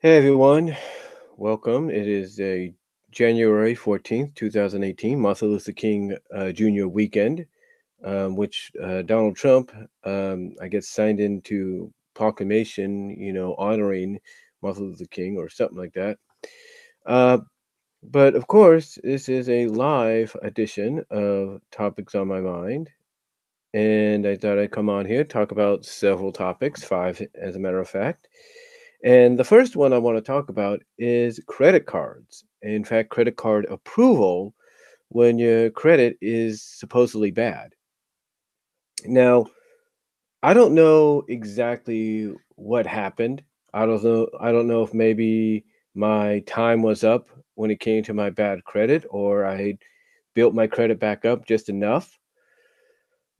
Hey everyone, welcome. It is a January 14th, 2018, Martin Luther King Jr. weekend, which Donald Trump, I guess, signed into proclamation, honoring Martin Luther King or something like that. Uh, but of course, this is a live edition of Topics on My Mind. And I thought I'd come on here, talk about several topics, five as a matter of fact. And the first one I want to talk about is credit cards. In fact, credit card approval when your credit is supposedly bad. Now, I don't know exactly what happened. I don't know if maybe my time was up when it came to my bad credit or I built my credit back up just enough.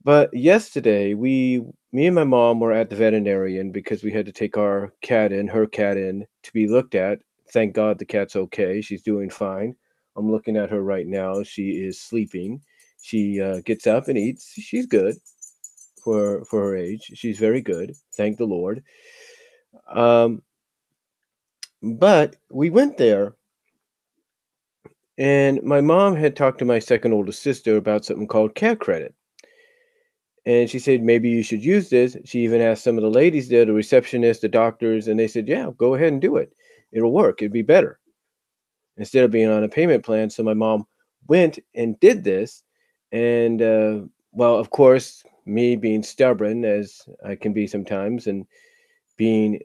But yesterday, me and my mom were at the veterinarian because we had to take her cat in to be looked at. Thank God the cat's okay. She's doing fine. I'm looking at her right now. She is sleeping. She gets up and eats. She's good for her age. She's very good. Thank the Lord. Um, but we went there, and my mom had talked to my second oldest sister about something called care credit. And she said, maybe you should use this. She even asked some of the ladies there, the receptionists, the doctors, and they said, yeah, go ahead and do it. It'll work. It'd be better instead of being on a payment plan. So my mom went and did this. And, well, of course, me being stubborn as I can be sometimes and being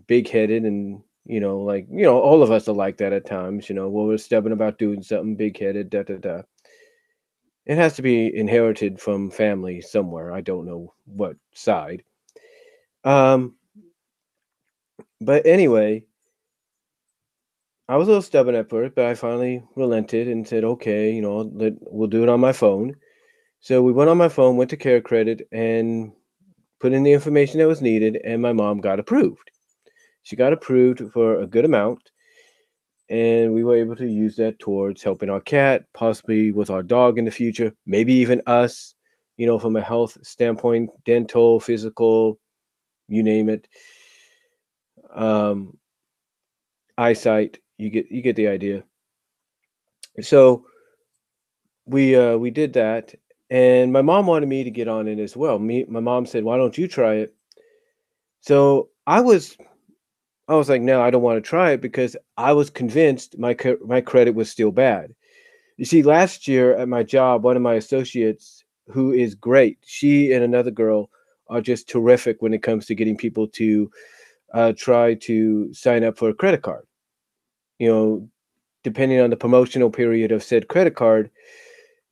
big headed and, all of us are like that at times, when we're stubborn about doing something big headed, da, da, da. It has to be inherited from family somewhere. I don't know what side. Um, but anyway, I was a little stubborn at first, but I finally relented and said, okay, we'll do it on my phone. So we went on my phone, went to Care Credit, and put in the information that was needed, and my mom got approved. She got approved for a good amount, and we were able to use that towards helping our cat, possibly with our dog in the future, maybe even us, from a health standpoint, dental, physical, you name it. Um, eyesight, you get the idea. So we did that, and my mom wanted me to get on it as well. My mom said, "Why don't you try it?" So I was like, "No, I don't want to try it because I was convinced my credit was still bad." You see, last year at my job, one of my associates, who is great, she and another girl are just terrific when it comes to getting people to try to sign up for a credit card. You know, depending on the promotional period of said credit card,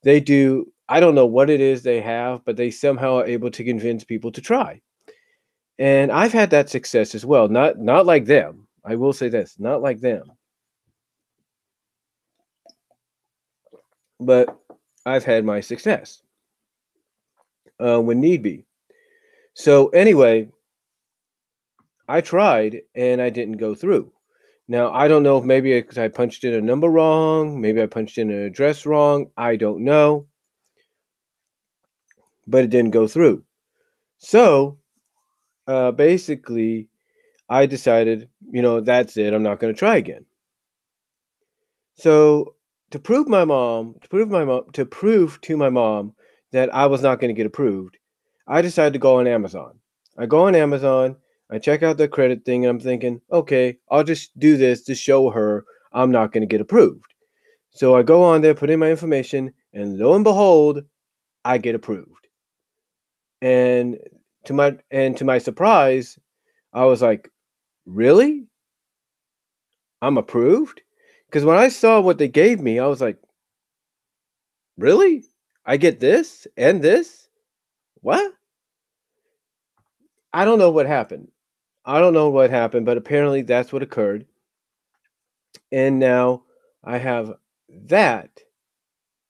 they do. I don't know what it is they have, but they somehow are able to convince people to try. And I've had that success as well. Not like them. I will say this, not like them, but I've had my success when need be. So anyway, I tried and I didn't go through. Now I don't know if maybe because I punched in a number wrong, maybe I punched in an address wrong. I don't know, but it didn't go through. So basically, I decided, that's it. I'm not going to try again. So to prove to my mom that I was not going to get approved, I decided to go on Amazon. I go on Amazon, I check out the credit thing, and I'm thinking, okay, I'll just do this to show her I'm not going to get approved. So I go on there, put in my information, and lo and behold, I get approved. And to my surprise, I was like, really? I'm approved? Because when I saw what they gave me, I was like, really? I get this and this? What? I don't know what happened. I don't know what happened, but apparently that's what occurred. And now I have that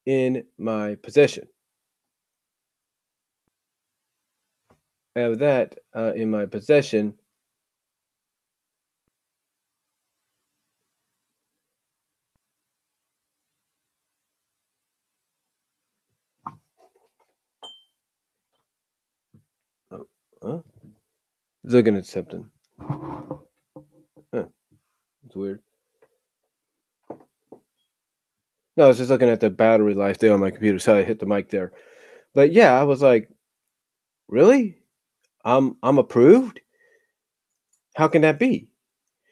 in my possession. I have that in my possession. Oh, huh? Looking at something. Huh. That's weird. No, I was just looking at the battery life there on my computer, so I hit the mic there. But yeah, I was like, really? I'm approved? How can that be?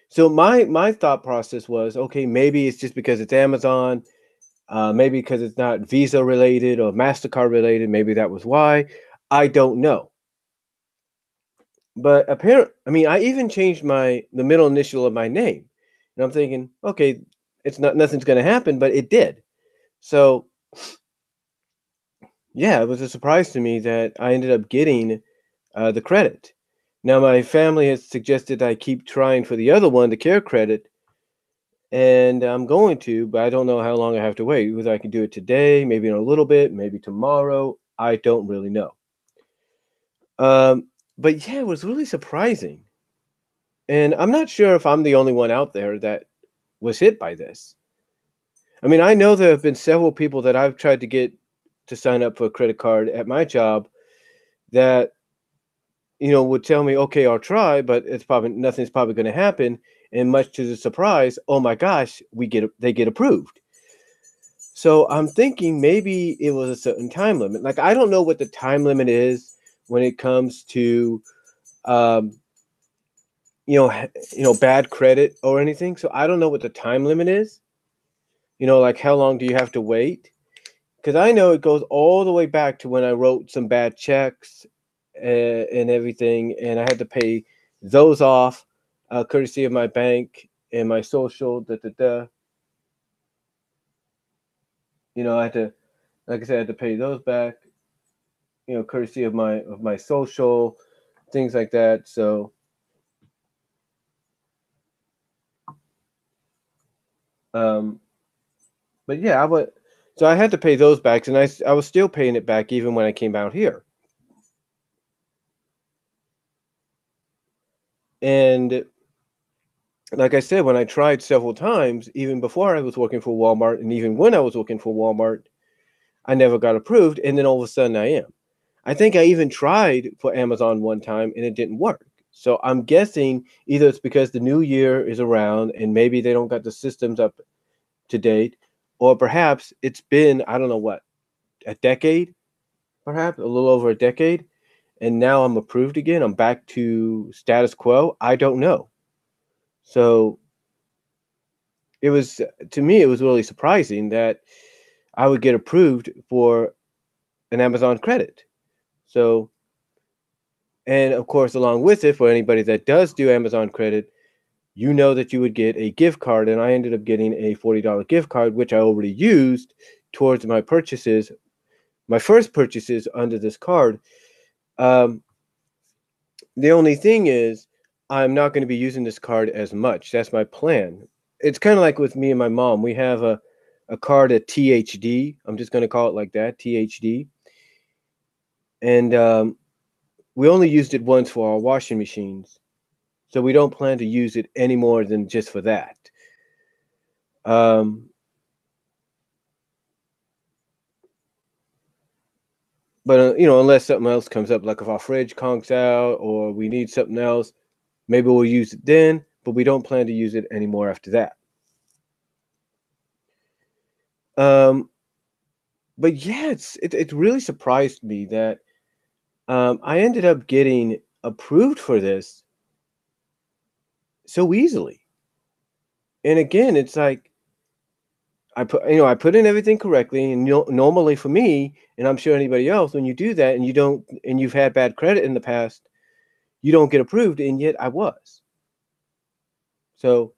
So my thought process was, okay, maybe it's just because it's Amazon, maybe because it's not Visa related or MasterCard related. Maybe that was why. I don't know. But I mean, I even changed the middle initial of my name. And I'm thinking, okay, it's not nothing's gonna happen, but it did. So yeah, it was a surprise to me that I ended up getting the credit. Now my family has suggested I keep trying for the other one, the care credit, and I'm going to, but I don't know how long I have to wait. Whether I can do it today, maybe in a little bit, maybe tomorrow. I don't really know. Um, but yeah, it was really surprising. And I'm not sure if I'm the only one out there that was hit by this. I mean, I know there have been several people that I've tried to get to sign up for a credit card at my job that, would tell me, okay, I'll try, but nothing's probably going to happen. And much to the surprise, oh my gosh, they get approved. So I'm thinking maybe it was a certain time limit. Like, I don't know what the time limit is when it comes to, um, bad credit or anything. So I don't know what the time limit is. Like how long do you have to wait? Because I know it goes all the way back to when I wrote some bad checks and everything, and I had to pay those off, courtesy of my bank and my social. I had to, like I said, I had to pay those back. Courtesy of my social, things like that. So, um, but yeah, so I had to pay those back, and I was still paying it back even when I came out here. And like I said, when I tried several times, even before I was working for Walmart, and even when I was working for Walmart, I never got approved. And then all of a sudden, I am. I think I even tried for Amazon one time, and it didn't work. So I'm guessing either it's because the new year is around, and maybe they don't got the systems up to date, or perhaps it's been, I don't know what, a decade, perhaps a little over a decade, and now I'm approved again. I'm back to status quo. I don't know. So it was, to me, it was really surprising that I would get approved for an Amazon credit. So, and of course, along with it, for anybody that does do Amazon credit, that you would get a gift card. And I ended up getting a $40 gift card, which I already used towards my purchases, my first purchases under this card. Um, the only thing is, I'm not going to be using this card as much. That's my plan. It's kind of like with me and my mom. We have a card at THD. I'm just going to call it like that, THD. And we only used it once for our washing machines. So we don't plan to use it any more than just for that. Um, but unless something else comes up, like if our fridge conks out or we need something else, maybe we'll use it then, but we don't plan to use it anymore after that. Um, but yeah, it really surprised me that I ended up getting approved for this so easily. And again, it's like I put in everything correctly, and normally for me, and I'm sure anybody else, when you do that and you've had bad credit in the past, you don't get approved, and yet I was. So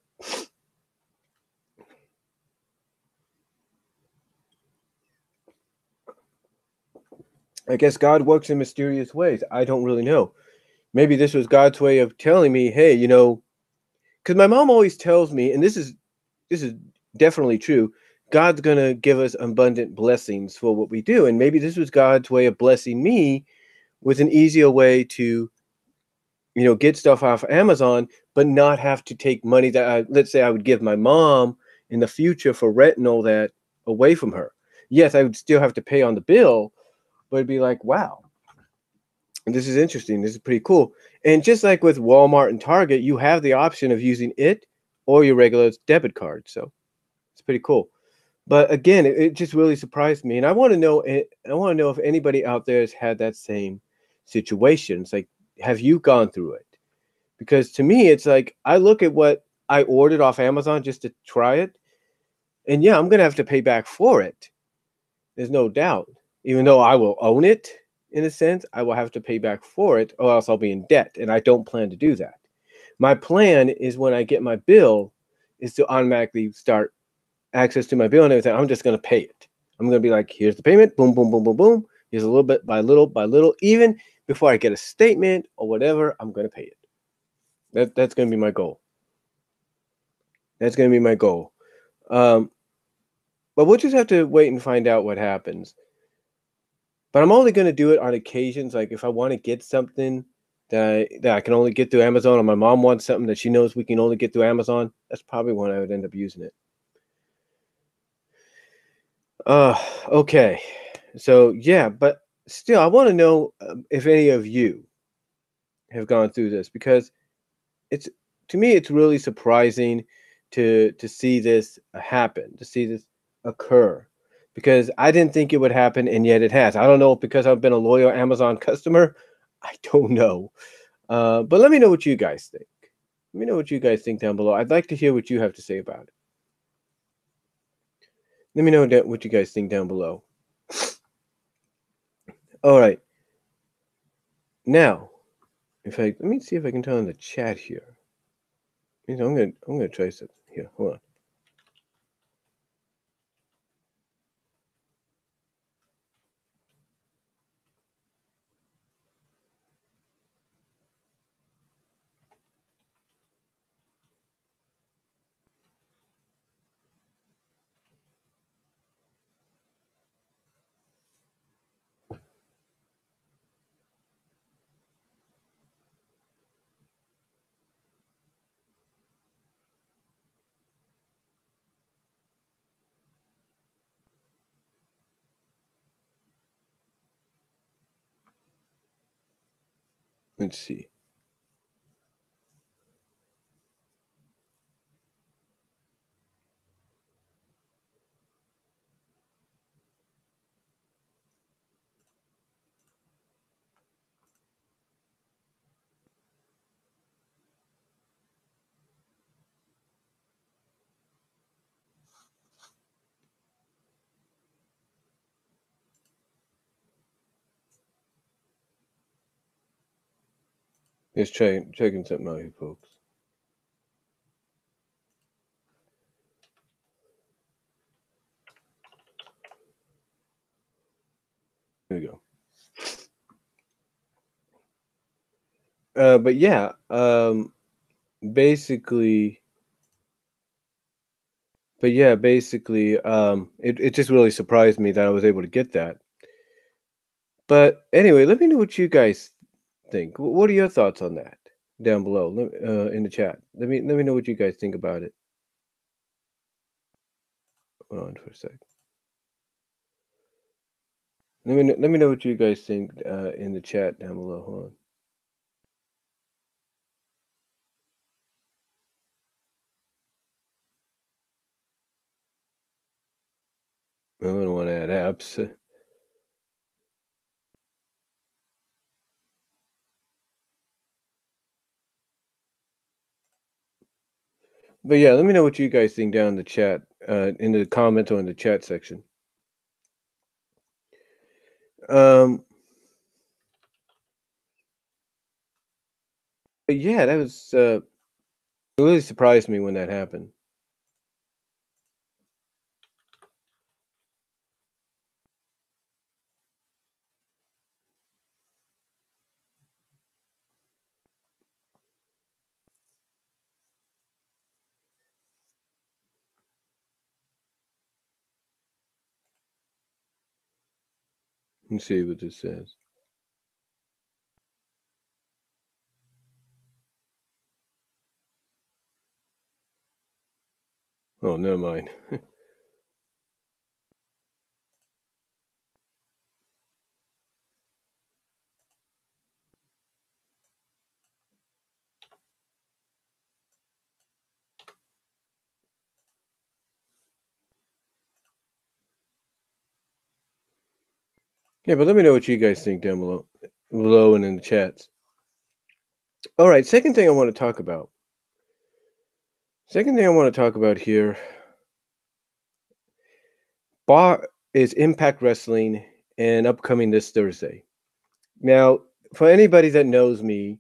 I guess God works in mysterious ways. I don't really know. Maybe this was God's way of telling me, hey, because my mom always tells me, and this is definitely true. God's gonna give us abundant blessings for what we do, and maybe this was God's way of blessing me with an easier way to get stuff off Amazon, but not have to take money that let's say I would give my mom in the future for rent and all that away from her. Yes, I would still have to pay on the bill, but it'd be like, wow, this is interesting. This is pretty cool. And just like with Walmart and Target, you have the option of using it or your regular debit card. So it's pretty cool. But again, it just really surprised me, and I want to know. I want to know if anybody out there has had that same situation. It's like, have you gone through it? Because to me, it's like I look at what I ordered off Amazon just to try it, and yeah, I'm gonna have to pay back for it. There's no doubt. Even though I will own it in a sense, I will have to pay back for it, or else I'll be in debt, and I don't plan to do that. My plan is when I get my bill, is to automatically start access to my bill and everything. I'm just gonna pay it. I'm gonna be like, here's the payment, boom, boom, boom, boom, boom. Here's a little bit by little. Even before I get a statement or whatever, I'm gonna pay it. That's gonna be my goal. That's gonna be my goal. Um, but we'll just have to wait and find out what happens. But I'm only gonna do it on occasions, like if I want to get something that I can only get through Amazon, or my mom wants something that she knows we can only get through Amazon. That's probably when I would end up using it. Uh, okay. So yeah, but still, I want to know if any of you have gone through this because it's to me it's really surprising to see this happen, to see this occur, because I didn't think it would happen, and yet it has. I don't know if because I've been a loyal Amazon customer. I don't know, but let me know what you guys think. Let me know what you guys think down below. I'd like to hear what you have to say about it. Let me know what you guys think down below. All right, now if I let me see if I can turn on the chat here. I'm gonna try something here. Hold on. Let's see. Just checking something out here, folks. Here we go. But yeah, basically, it just really surprised me that I was able to get that. But anyway, let me know what you guys think. What are your thoughts on that down below in the chat? Let me know what you guys think about it. Hold on for a sec. Let me know what you guys think in the chat down below. Hold on. I don't want to add apps. But yeah, let me know what you guys think down in the chat, in the comments or in the chat section. Um, but yeah, that was it really surprised me when that happened. Let's see what this says. Oh, never mind. Yeah, but let me know what you guys think down below and in the chats. All right, second thing I want to talk about. Second thing I want to talk about here bar is Impact Wrestling and upcoming this Thursday. Now, for anybody that knows me,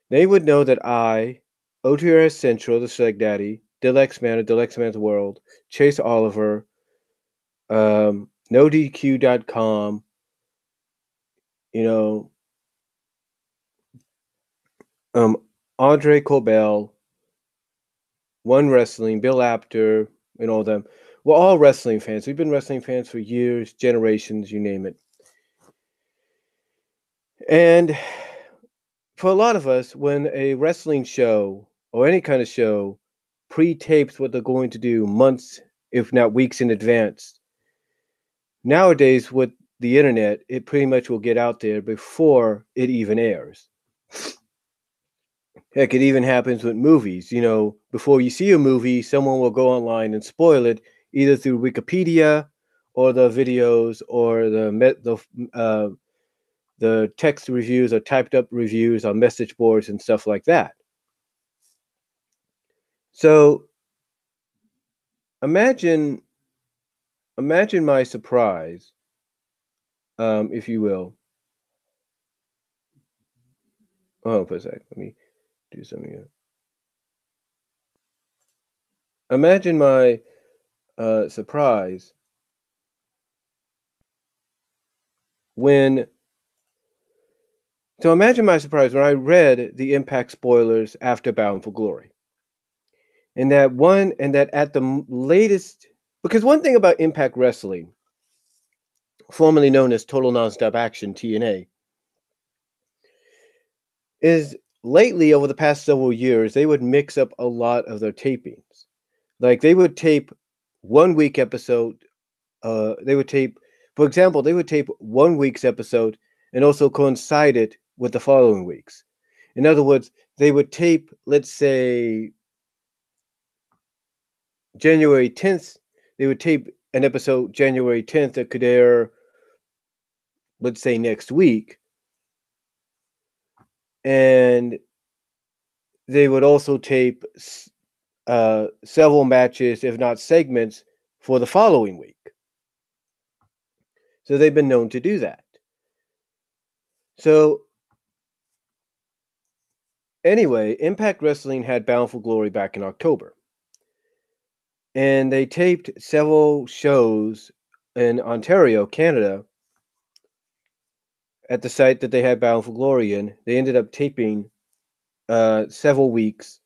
they would know that I, OTRS Central, the Select Daddy, Dilex Man of Dilex Man's World, Chase Oliver, NoDQ.com, you know, um, Andre Colbell, One Wrestling, Bill Apter, and all them. We're all wrestling fans. We've been wrestling fans for years, generations, you name it. And for a lot of us, when a wrestling show or any kind of show pre-tapes what they're going to do months, if not weeks in advance, nowadays with the internet, it pretty much will get out there before it even airs. Heck, it even happens with movies. Before you see a movie, someone will go online and spoil it either through Wikipedia or the videos or the text reviews or typed up reviews on message boards and stuff like that. So imagine imagine my surprise, if you will. Hold on for a sec. Let me do something here. Imagine my surprise when. So imagine my surprise when I read the Impact spoilers after Bound for Glory, and that at the latest, because one thing about Impact Wrestling, formerly known as Total Nonstop Action (TNA), is lately over the past several years they would mix up a lot of their tapings. Like they would tape 1 week episode. They would tape, for example, they would tape 1 week's episode and also coincide it with the following weeks. In other words, they would tape, let's say, January 10th. They would tape an episode January 10th that could air, let's say, next week. And they would also tape several matches, if not segments, for the following week. So they've been known to do that. So anyway, Impact Wrestling had Bound for Glory back in October. And they taped several shows in Ontario, Canada, at the site that they had Bound for Glory in. They ended up taping several weeks,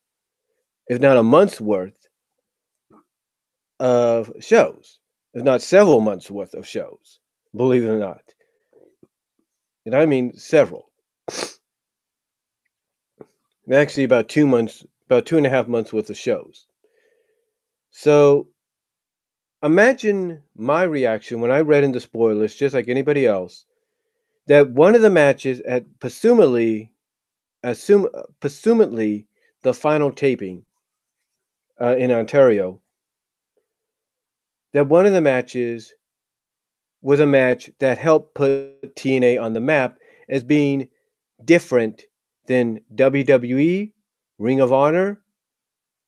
if not a month's worth of shows, if not several months worth of shows, believe it or not. And I mean several. Actually, about 2 months, about 2.5 months worth of shows. So imagine my reaction when I read in the spoilers, just like anybody else, that one of the matches at presumably the final taping in Ontario, that one of the matches was a match that helped put TNA on the map as being different than WWE, Ring of Honor,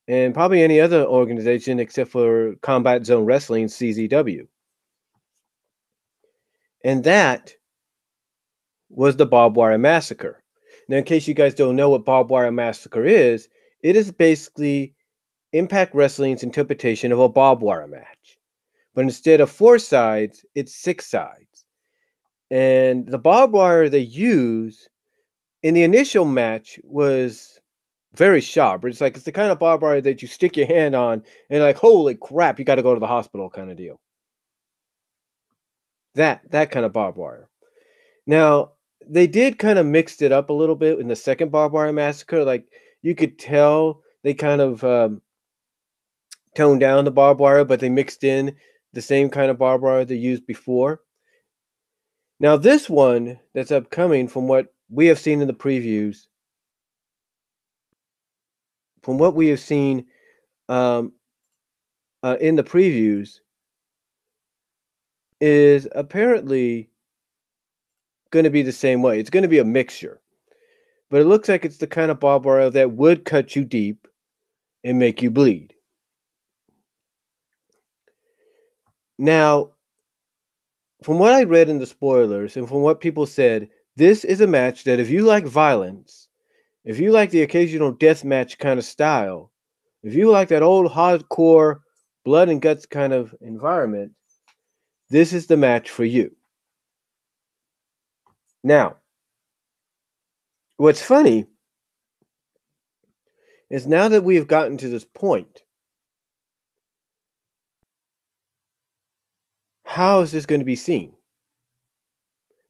and probably any other organization except for Combat Zone Wrestling, CZW. And that was the Barbed Wire Massacre. Now, in case you guys don't know what Barbed Wire Massacre is, it is basically Impact Wrestling's interpretation of a barbed wire match. But instead of 4 sides, it's 6 sides. And the barbed wire they use in the initial match was very sharp. It's the kind of barbed wire that you stick your hand on and like, holy crap, you got to go to the hospital kind of deal. That kind of barbed wire. Now, they did kind of mixed it up a little bit in the second Barbed Wire Massacre. Like, you could tell they kind of toned down the barbed wire, but they mixed in the same kind of barbed wire they used before. Now, this one that's upcoming, from what we have seen in the previews, from what we have seen in the previews, is apparently going to be the same way. It's going to be a mixture. But it looks like it's the kind of barbed wire that would cut you deep and make you bleed. Now, from what I read in the spoilers and from what people said, this is a match that if you like violence, if you like the occasional death match kind of style, if you like that old hardcore blood and guts kind of environment, this is the match for you. Now, what's funny is now that we have gotten to this point, how is this going to be seen?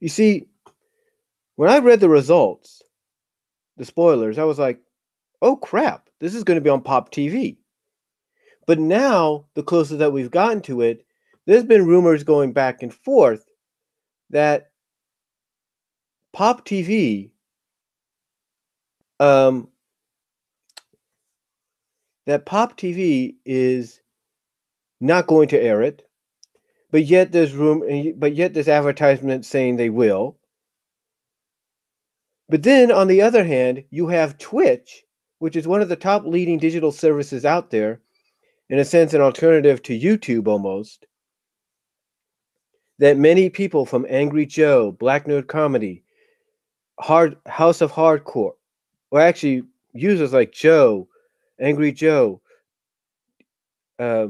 You see, when I read the results, the spoilers, I was like, oh crap, this is going to be on Pop TV. But now, the closer that we've gotten to it, there's been rumors going back and forth that Pop TV, um, is not going to air it, but yet there's advertisements saying they will. But then, on the other hand, you have Twitch, which is one of the top leading digital services out there, in a sense, an alternative to YouTube almost, that many people from Angry Joe, Black Nerd Comedy, House of Hardcore, or actually users like Joe, Angry Joe, uh,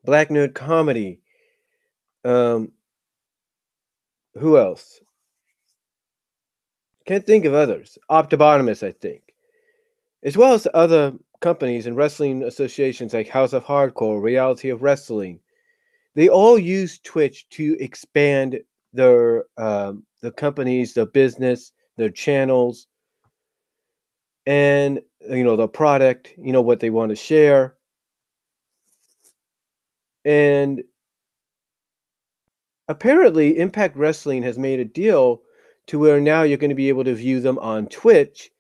Black Nerd Comedy, who else? Can't think of others. Optibotimus, I think. As well as other companies and wrestling associations like House of Hardcore, Reality of Wrestling. They all use Twitch to expand their the companies, their business, their channels, and the product, what they want to share. And apparently Impact Wrestling has made a deal to where now you're going to be able to view them on Twitch.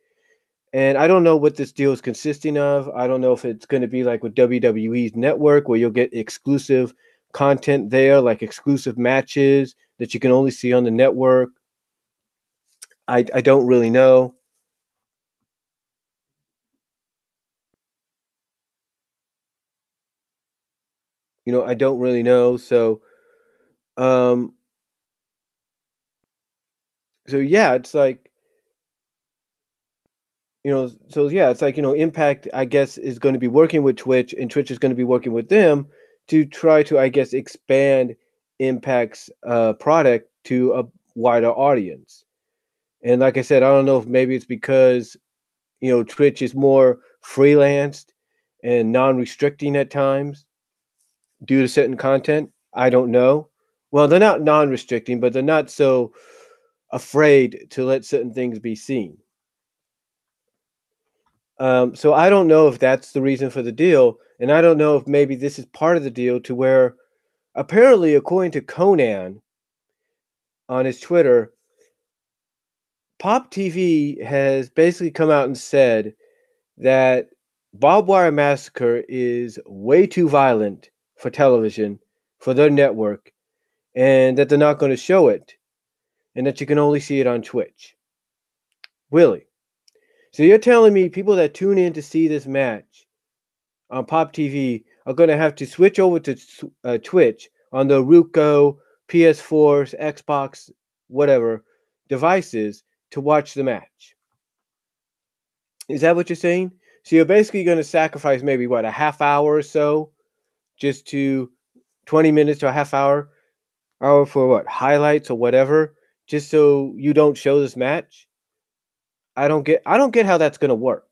And I don't know what this deal is consisting of. I don't know if it's going to be like with WWE's network where you'll get exclusive content there, like exclusive matches that you can only see on the network. I don't really know. I don't really know. Um, so yeah, it's like, it's like, Impact, I guess, is going to be working with Twitch, and Twitch is going to be working with them to try to, I guess, expand Impact's product to a wider audience. And like I said, I don't know if maybe it's because, Twitch is more freelanced and non-restricting at times due to certain content. I don't know. Well, they're not non-restricting, but they're not so afraid to let certain things be seen. So I don't know if that's the reason for the deal, and I don't know if maybe this is part of the deal to where, apparently, according to Conan on his Twitter, Pop TV has basically come out and said that Barbed Wire Massacre is way too violent for television, for their network, and that they're not going to show it, and that you can only see it on Twitch. Really? So you're telling me people that tune in to see this match on Pop TV are going to have to switch over to Twitch on the Roku, PS4s, Xbox, whatever devices to watch the match? Is that what you're saying? So you're basically going to sacrifice maybe a half hour or so, just to 20 minutes to a half hour for what, highlights or whatever, just so you don't show this match? I don't get how that's going to work.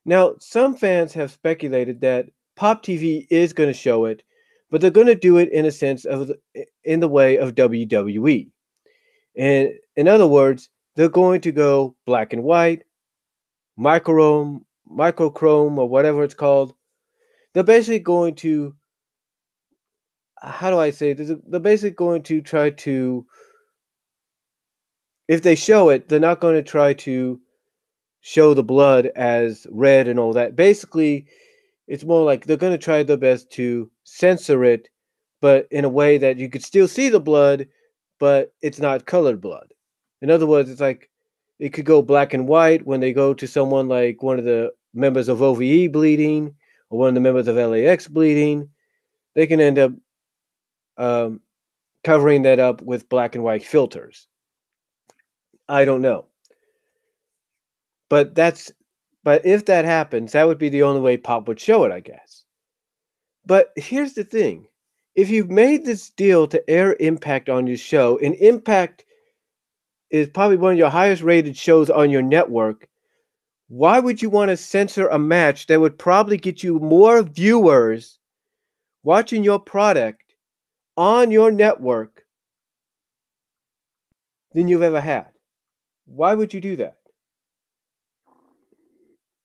Now, some fans have speculated that Pop TV is going to show it, but they're going to do it in a sense of in the way of WWE. And in other words, they're going to go black and white, microchrome, or whatever it's called. They're basically going to, how do I say this? They're basically going to try to, if they show it, they're not going to try to show the blood as red and all that. Basically, it's more like they're going to try their best to censor it, but in a way that you could still see the blood, but it's not colored blood. In other words, it's like it could go black and white when they go to someone like one of the members of OVE bleeding or one of the members of LAX bleeding. They can end up um, covering that up with black and white filters. I don't know, but but if that happens, that would be the only way Pop would show it, I guess. But here's the thing: if you've made this deal to air Impact on your show, and Impact is probably one of your highest rated shows on your network, why would you want to censor a match that would probably get you more viewers watching your product on your network than you've ever had? Why would you do that?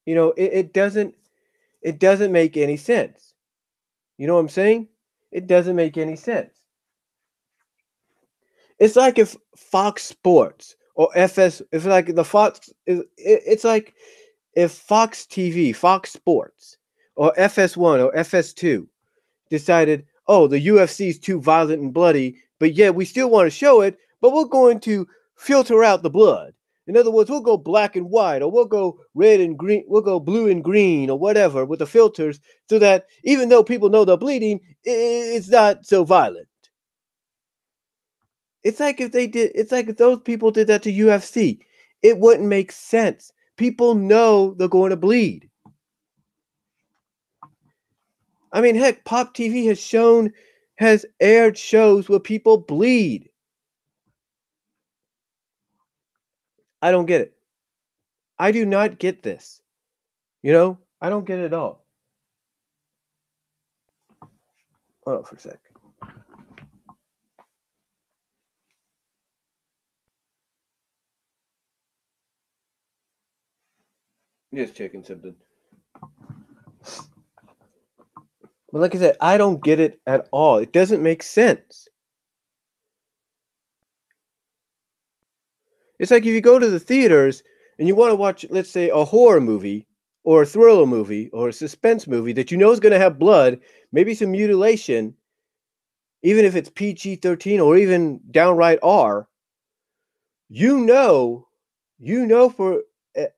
You know, it doesn't make any sense. You know what I'm saying? It doesn't make any sense. It's like if Fox Sports or it's like the Fox, it's like if Fox TV, Fox Sports, or FS1 or FS2 decided, oh, the UFC is too violent and bloody, but yet we still want to show it, but we're going to filter out the blood. In other words, we'll go black and white, or we'll go red and green, we'll go blue and green, or whatever with the filters, so that even though people know they're bleeding, it's not so violent. It's like it's like if those people did that to UFC, it wouldn't make sense. People know they're going to bleed. I mean, heck, Pop TV has aired shows where people bleed. I don't get it. I do not get this. You know, I don't get it at all. Hold on for a sec. Just checking something. But like I said, I don't get it at all. It doesn't make sense. It's like if you go to the theaters and you want to watch, let's say, a horror movie or a thriller movie or a suspense movie that you know is going to have blood, maybe some mutilation, even if it's PG-13 or even downright R, you know for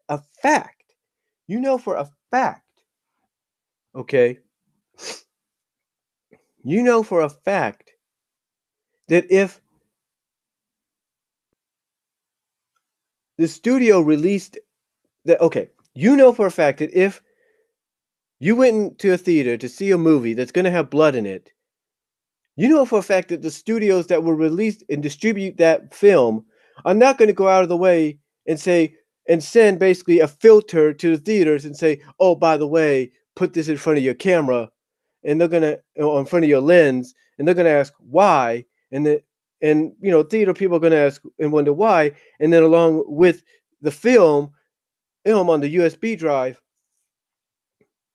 a fact, okay, you know for a fact that if the studio released that, okay, you know for a fact that if you went into a theater to see a movie that's going to have blood in it, you know for a fact that the studios that will release and distribute that film are not going to go out of the way and say and send basically a filter to the theaters and say, oh, by the way, put this in front of your camera, and they're gonna in front of your lens, and they're gonna ask why, and you know, theater people are gonna ask and wonder why, and then along with the film on the USB drive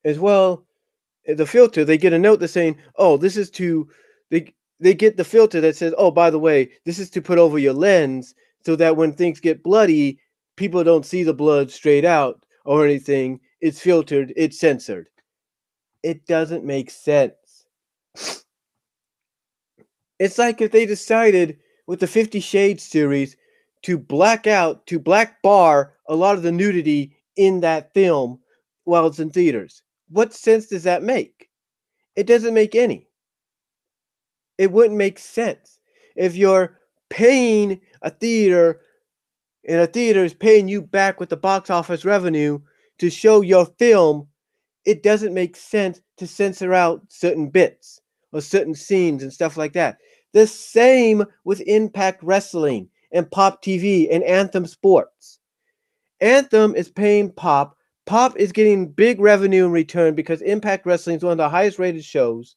as well, the filter, they get a note that's saying, oh, this is to they get the filter that says, oh, by the way, this is to put over your lens so that when things get bloody, people don't see the blood straight out or anything. It's filtered, it's censored. It doesn't make sense. It's like if they decided with the 50 Shades series to black bar a lot of the nudity in that film while it's in theaters. What sense does that make? It doesn't make any. It wouldn't make sense. If you're paying a theater and a theater is paying you back with the box office revenue to show your film, it doesn't make sense to censor out certain bits or certain scenes and stuff like that. The same with Impact Wrestling and Pop TV and Anthem Sports. Anthem is paying Pop. Pop is getting big revenue in return because Impact Wrestling is one of the highest rated shows.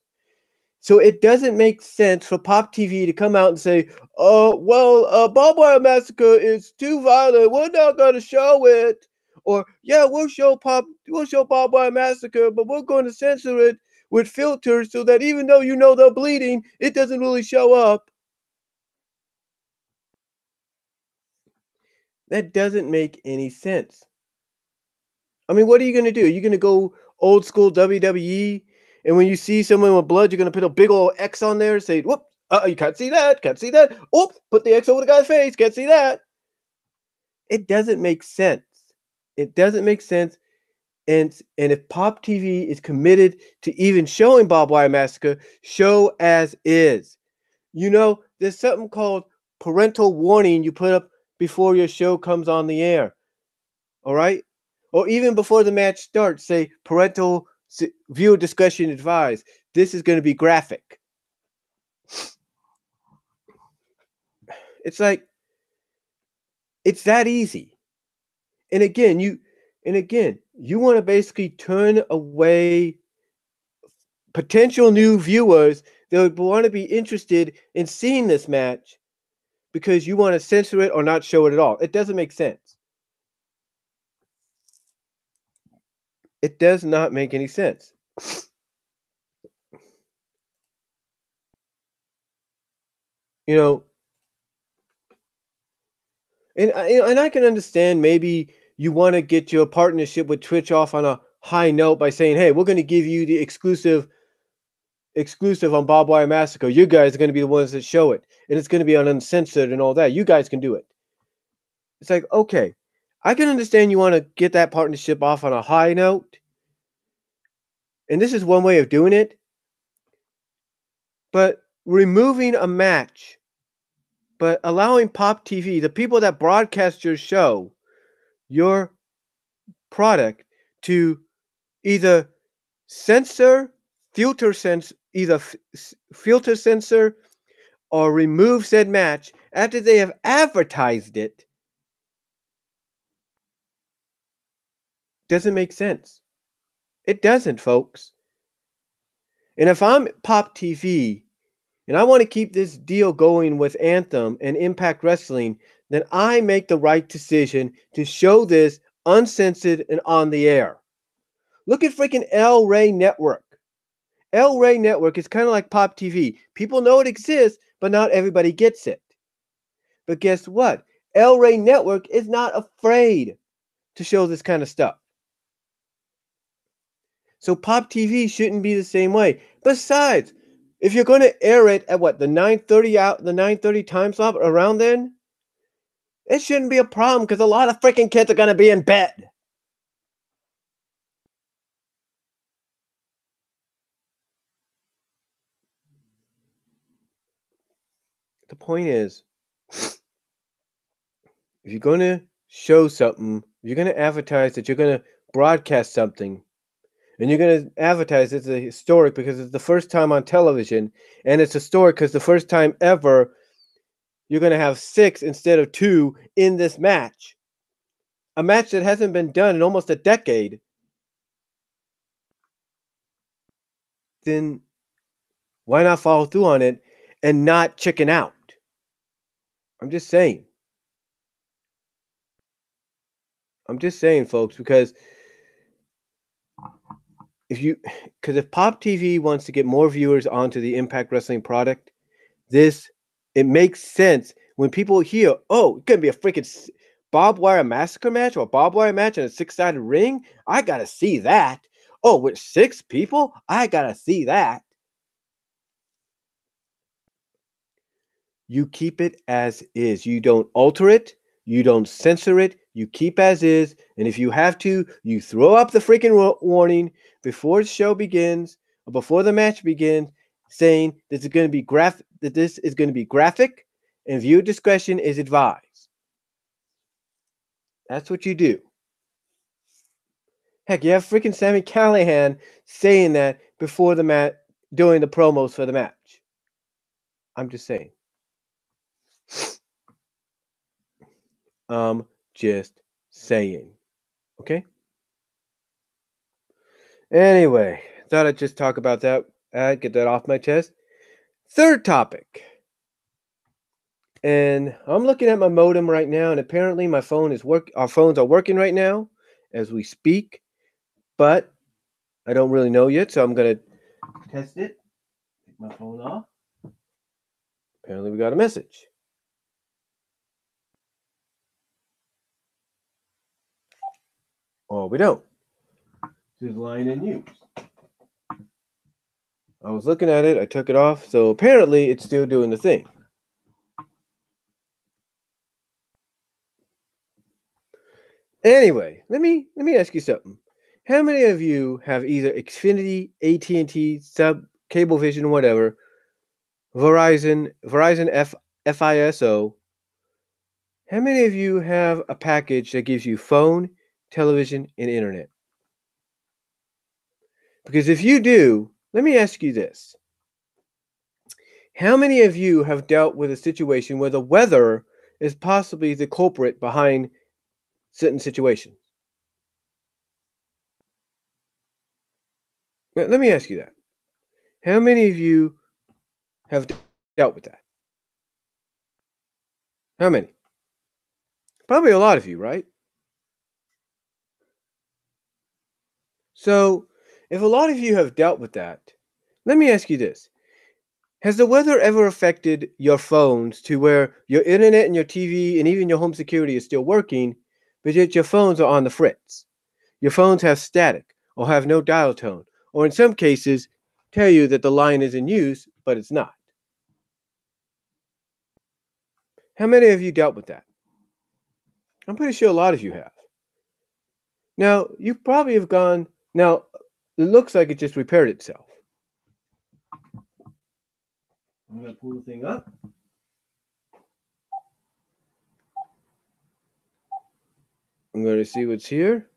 So it doesn't make sense for Pop TV to come out and say, Barbed Wire Massacre is too violent. We're not going to show it. Or, yeah, we'll show Barbed Wire Massacre, but we're going to censor it with filters so that even though you know they're bleeding, it doesn't really show up. That doesn't make any sense. I mean, what are you going to do? Are you going to go old school WWE? And when you see someone with blood, you're going to put a big old X on there and say, whoop, You can't see that. Can't see that. Oh, put the X over the guy's face. Can't see that. It doesn't make sense. It doesn't make sense. And if Pop TV is committed to even showing Barbed Wire Massacre, show as is. You know, there's something called parental warning you put up before your show comes on the air. All right? Or even before the match starts, say parental viewer discussion advised. This is going to be graphic. It's like, it's that easy. And again, you want to basically turn away potential new viewers that would want to be interested in seeing this match because you want to censor it or not show it at all. It doesn't make sense. It does not make any sense. You know, and I can understand maybe you want to get your partnership with Twitch off on a high note by saying, "Hey, we're going to give you the exclusive on Barbed Wire Massacre. You guys are going to be the ones that show it, and it's going to be on uncensored and all that. You guys can do it." It's like, okay, I can understand you want to get that partnership off on a high note, and this is one way of doing it. But removing a match, but allowing Pop TV, the people that broadcast your show, your product, to either censor, filter censor, or remove said match after they have advertised it, doesn't make sense. It doesn't, folks. And if I'm Pop TV and I want to keep this deal going with Anthem and Impact Wrestling, then I make the right decision to show this uncensored and on the air. Look at freaking El Rey Network. El Rey Network is kind of like Pop TV. People know it exists, but not everybody gets it. But guess what? El Rey Network is not afraid to show this kind of stuff. So Pop TV shouldn't be the same way. Besides, if you're going to air it at what, the 9:30 time slot around then, it shouldn't be a problem because a lot of freaking kids are going to be in bed. The point is, if you're going to show something, you're going to advertise that you're going to broadcast something, and you're going to advertise it's a historic because it's the first time on television, and it's historic because the first time ever you're going to have 6 instead of 2 in this match. A match that hasn't been done in almost a decade. Then why not follow through on it and not chicken out? I'm just saying. Folks, because if Pop TV wants to get more viewers onto the Impact Wrestling product, it makes sense when people hear, oh, it's gonna be a freaking Barbed Wire Massacre match or a Barbed Wire match in a 6-sided ring. I gotta see that. Oh, with 6 people, I gotta see that. You keep it as is. You don't alter it. You don't censor it. You keep as is. And if you have to, you throw up the freaking warning before the show begins or before the match begins, saying this is going to be graphic and viewer discretion is advised. That's what you do. Heck, you have freaking Sami Callihan saying that before the match, doing the promos for the match. I'm just saying. Just saying. Okay? Anyway, thought I'd just talk about that. Get that off my chest. Third topic. And I'm looking at my modem right now, and apparently our phones are working right now as we speak, but I don't really know yet, so I'm gonna test it. Take my phone off. Apparently we got a message. Oh, we don't. This is line in use. I was looking at it. I took it off. So apparently it's still doing the thing. Anyway, let me ask you something. How many of you have either Xfinity, AT&T, Sub, Cablevision, whatever, Verizon FISO? How many of you have a package that gives you phone, television, and internet? Because if you do, let me ask you this. How many of you have dealt with a situation where the weather is possibly the culprit behind certain situations? Let me ask you that. How many of you have dealt with that? How many? Probably a lot of you, right? So, if a lot of you have dealt with that, let me ask you this. Has the weather ever affected your phones to where your internet and your TV and even your home security is still working, but yet your phones are on the fritz? Your phones have static or have no dial tone, or in some cases, tell you that the line is in use, but it's not. How many of you dealt with that? I'm pretty sure a lot of you have. Now, you probably have gone, now, it looks like it just repaired itself. I'm going to pull the thing up. I'm going to see what's here.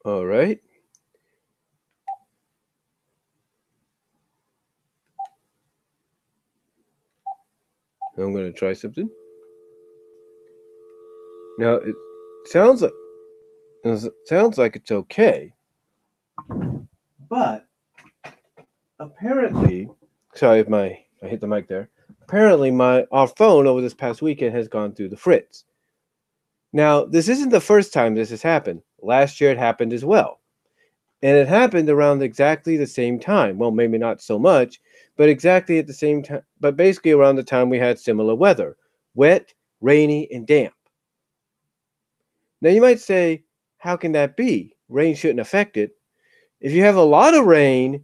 All right. I'm going to try something. Now, it sounds like it's okay, but apparently, sorry if I hit the mic there. Apparently, our phone over this past weekend has gone through the fritz. Now, this isn't the first time this has happened. Last year it happened as well. And it happened around exactly the same time. Well, maybe not so much, but exactly at the same time, but basically around the time we had similar weather. Wet, rainy, and damp. Now you might say, how can that be? Rain shouldn't affect it. If you have a lot of rain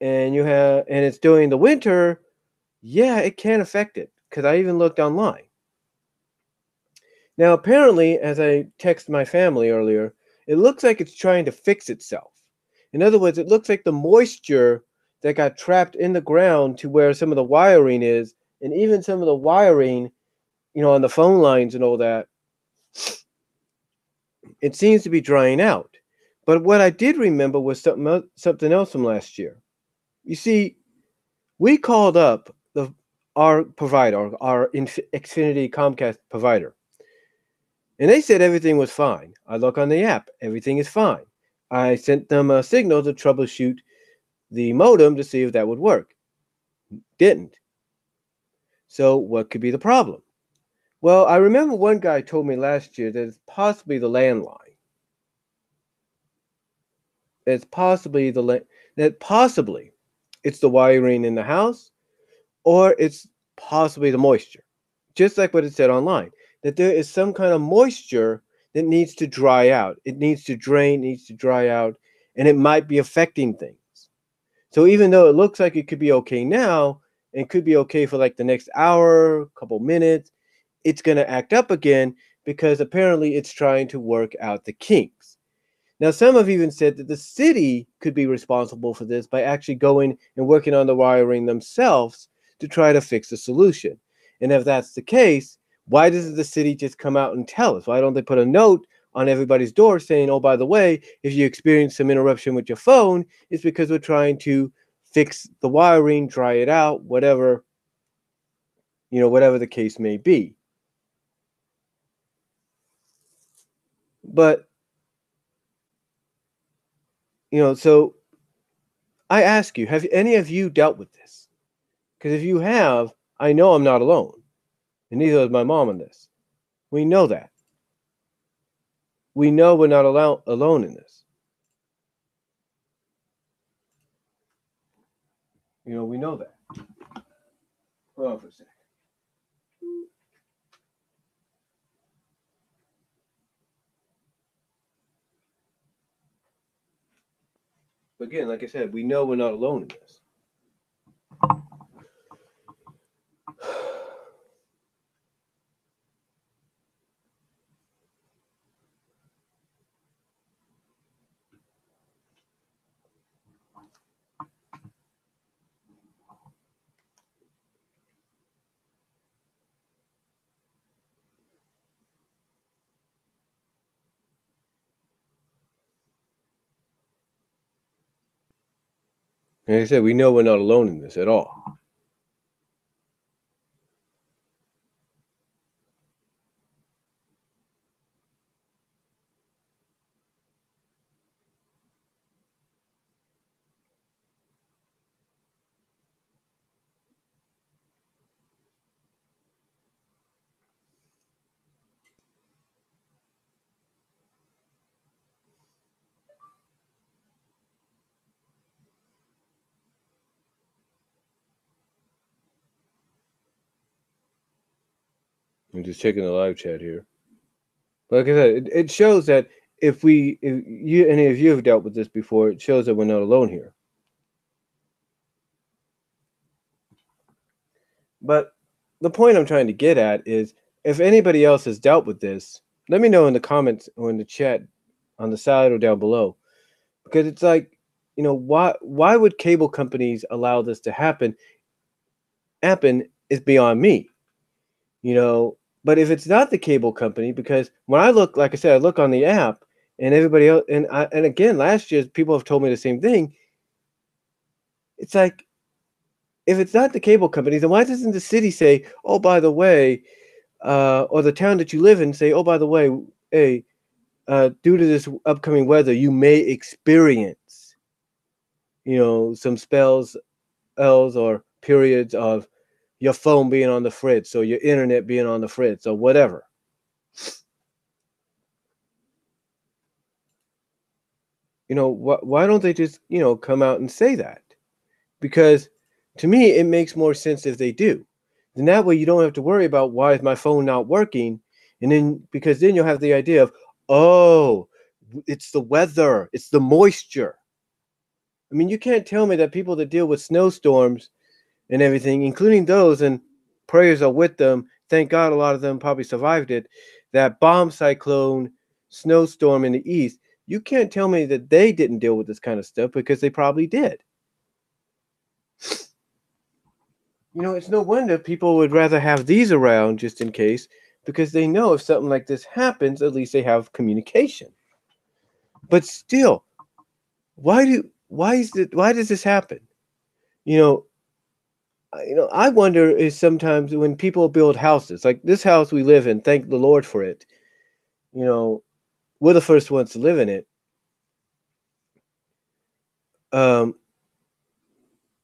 and it's during the winter, yeah, it can affect it. Because I even looked online. Now, apparently, as I texted my family earlier, it looks like it's trying to fix itself. In other words, it looks like the moisture that got trapped in the ground to where some of the wiring is, and even some of the wiring, on the phone lines and all that, it seems to be drying out. But what I did remember was something else from last year. You see, we called up our provider, our Xfinity Comcast provider, and they said everything was fine. I look on the app, everything is fine. I sent them a signal to troubleshoot the modem to see if that would work. Didn't. So what could be the problem? Well, I remember one guy told me last year that it's possibly the landline. It's possibly that possibly it's the wiring in the house, or it's possibly the moisture. Just like what it said online, that there is some kind of moisture that needs to dry out. It needs to drain, needs to dry out, and it might be affecting things. So even though it looks like it could be okay now, and could be okay for like the next hour, couple minutes, it's going to act up again because apparently it's trying to work out the kinks. Now, some have even said that the city could be responsible for this by actually going and working on the wiring themselves to try to fix the solution. And if that's the case, why doesn't the city just come out and tell us? Why don't they put a note on everybody's door saying, oh, by the way, if you experience some interruption with your phone, it's because we're trying to fix the wiring, dry it out, whatever, whatever the case may be. But, so I ask you, have any of you dealt with this? Because if you have, I know I'm not alone. And neither is my mom in this. We know that. We know we're not alone in this. We know that. Hold on for a second. Again, like I said, we know we're not alone in this. Like I said, we know we're not alone in this at all. I'm just checking the live chat here. Like I said, it shows that if any of you have dealt with this before, it shows that we're not alone here. But the point I'm trying to get at is, if anybody else has dealt with this, let me know in the comments or in the chat on the side or down below. Because it's like, why would cable companies allow this to happen is beyond me. But if it's not the cable company, because when I look, like I said, I look on the app and everybody else, and again, last year people have told me the same thing. It's like, if it's not the cable company, then why doesn't the city say, oh, by the way, or the town that you live in say, oh, by the way, hey, due to this upcoming weather, you may experience, some spells or periods of your phone being on the fritz or your internet being on the fritz or whatever. Why don't they just, come out and say that? Because to me, it makes more sense if they do. Then that way you don't have to worry about, why is my phone not working? And then, because then you'll have the idea of, oh, it's the weather, it's the moisture. I mean, you can't tell me that people that deal with snowstorms and everything, including those, and prayers are with them, thank God a lot of them probably survived it, that bomb cyclone snowstorm in the east, you can't tell me that they didn't deal with this kind of stuff, because they probably did. It's no wonder people would rather have these around just in case, because they know if something like this happens, at least they have communication. But still, why does this happen? I wonder is sometimes when people build houses, like this house we live in, thank the Lord for it. We're the first ones to live in it.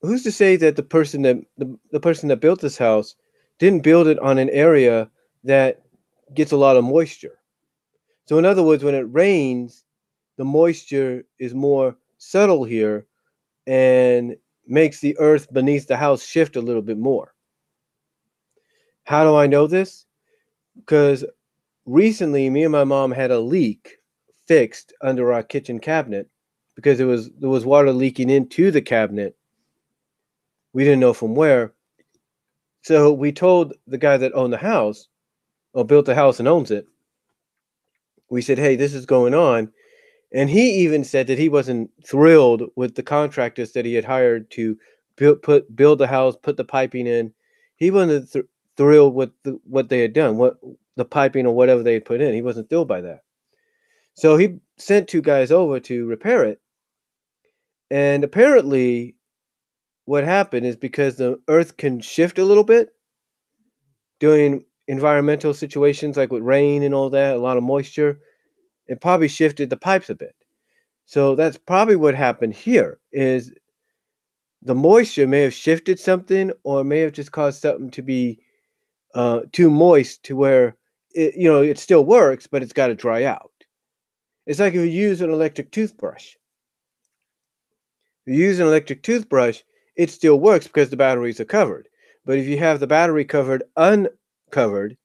Who's to say that the person that built this house didn't build it on an area that gets a lot of moisture? So in other words, when it rains, the moisture is more subtle here and makes the earth beneath the house shift a little bit more. How do I know this? Because recently me and my mom had a leak fixed under our kitchen cabinet, because there was water leaking into the cabinet. We didn't know from where. So we told the guy that owned the house, or built the house and owns it. We said, hey, this is going on. And he even said that he wasn't thrilled with the contractors that he had hired to build the house, put the piping in. He wasn't thrilled with what they had done, what the piping or whatever they had put in. He wasn't thrilled by that. So he sent two guys over to repair it. And apparently what happened is, because the earth can shift a little bit during environmental situations like with rain and all that, a lot of moisture, it probably shifted the pipes a bit. So that's probably what happened here, is the moisture may have shifted something, or may have just caused something to be too moist to where it still works, but it's got to dry out. It's like if you use an electric toothbrush. If you use an electric toothbrush, it still works because the batteries are covered. But if you have the battery covered uncovered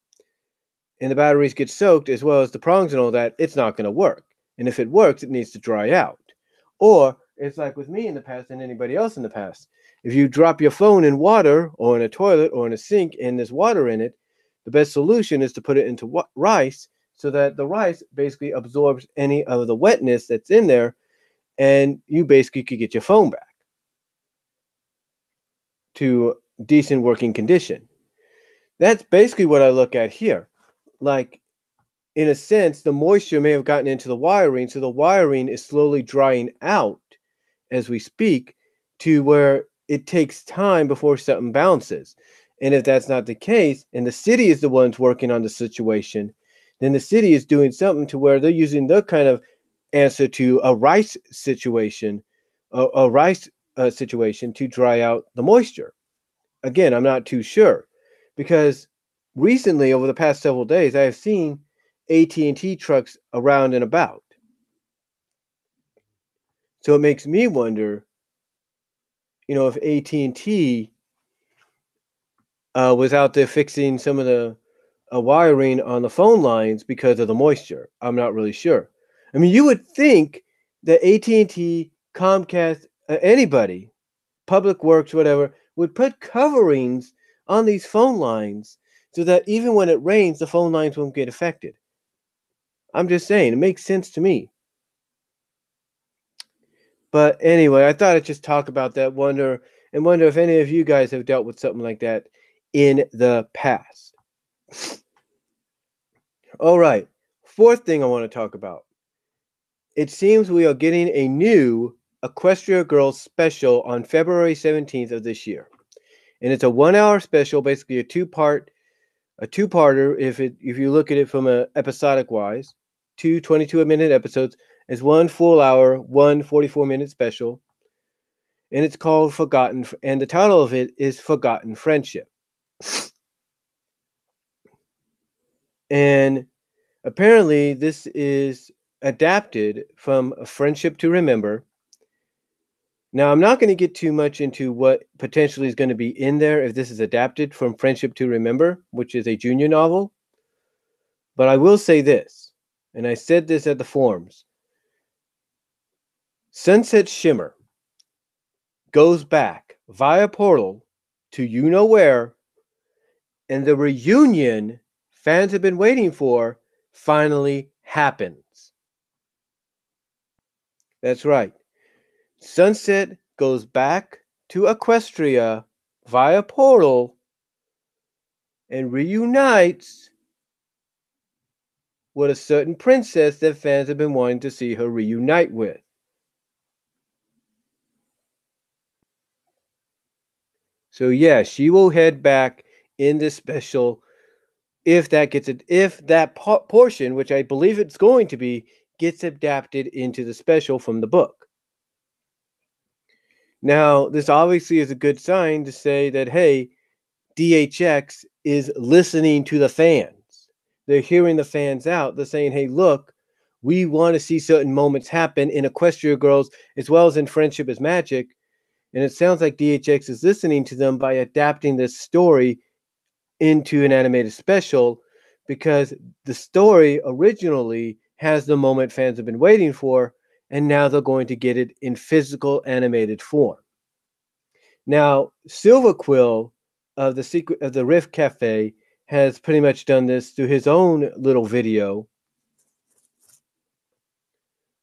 and the batteries get soaked as well as the prongs and all that, it's not going to work. And if it works, it needs to dry out. Or it's like with me in the past and anybody else in the past. If you drop your phone in water or in a toilet or in a sink and there's water in it, the best solution is to put it into rice so that the rice basically absorbs any of the wetness that's in there, and you basically could get your phone back to decent working condition. That's basically what I look at here. Like, in a sense, the moisture may have gotten into the wiring, so the wiring is slowly drying out as we speak to where it takes time before something bounces. And if that's not the case, and the city is the ones working on the situation, then the city is doing something to where they're using their kind of answer to a rice situation, situation to dry out the moisture. Again, I'm not too sure because recently, over the past several days, I have seen at&t trucks around and about. So it makes me wonder, if at&t was out there fixing some of the wiring on the phone lines because of the moisture. I'm not really sure. I mean, you would think that at&t, Comcast, anybody, Public Works, whatever, would put coverings on these phone lines so that even when it rains, the phone lines won't get affected. I'm just saying, it makes sense to me. But anyway, I thought I'd just talk about that, wonder if any of you guys have dealt with something like that in the past. All right, fourth thing I want to talk about. It seems we are getting a new Equestria Girls Special on February 17th of this year. And it's a 1-hour special, basically a two-parter if you look at it from a episodic wise. 2 22-minute episodes is 1 full hour, 1 44-minute special. And it's called Forgotten, and the title of it is Forgotten Friendship. And apparently this is adapted from A Friendship to Remember. Now, I'm not going to get too much into what potentially is going to be in there if this is adapted from Friendship to Remember, which is a junior novel. But I will say this, and I said this at the forums. Sunset Shimmer goes back via portal to you-know-where, and the reunion fans have been waiting for finally happens. That's right. Sunset goes back to Equestria via portal and reunites with a certain princess that fans have been wanting to see her reunite with. So yeah, she will head back in this special if that portion, which I believe it's going to be, gets adapted into the special from the book. Now, this obviously is a good sign to say that, hey, DHX is listening to the fans. They're hearing the fans out. They're saying, hey, look, we want to see certain moments happen in Equestria Girls as well as in Friendship is Magic. And it sounds like DHX is listening to them by adapting this story into an animated special, because the story originally has the moment fans have been waiting for, and now they're going to get it in physical animated form. Now, Silver Quill of the Rift Cafe has pretty much done this through his own little video.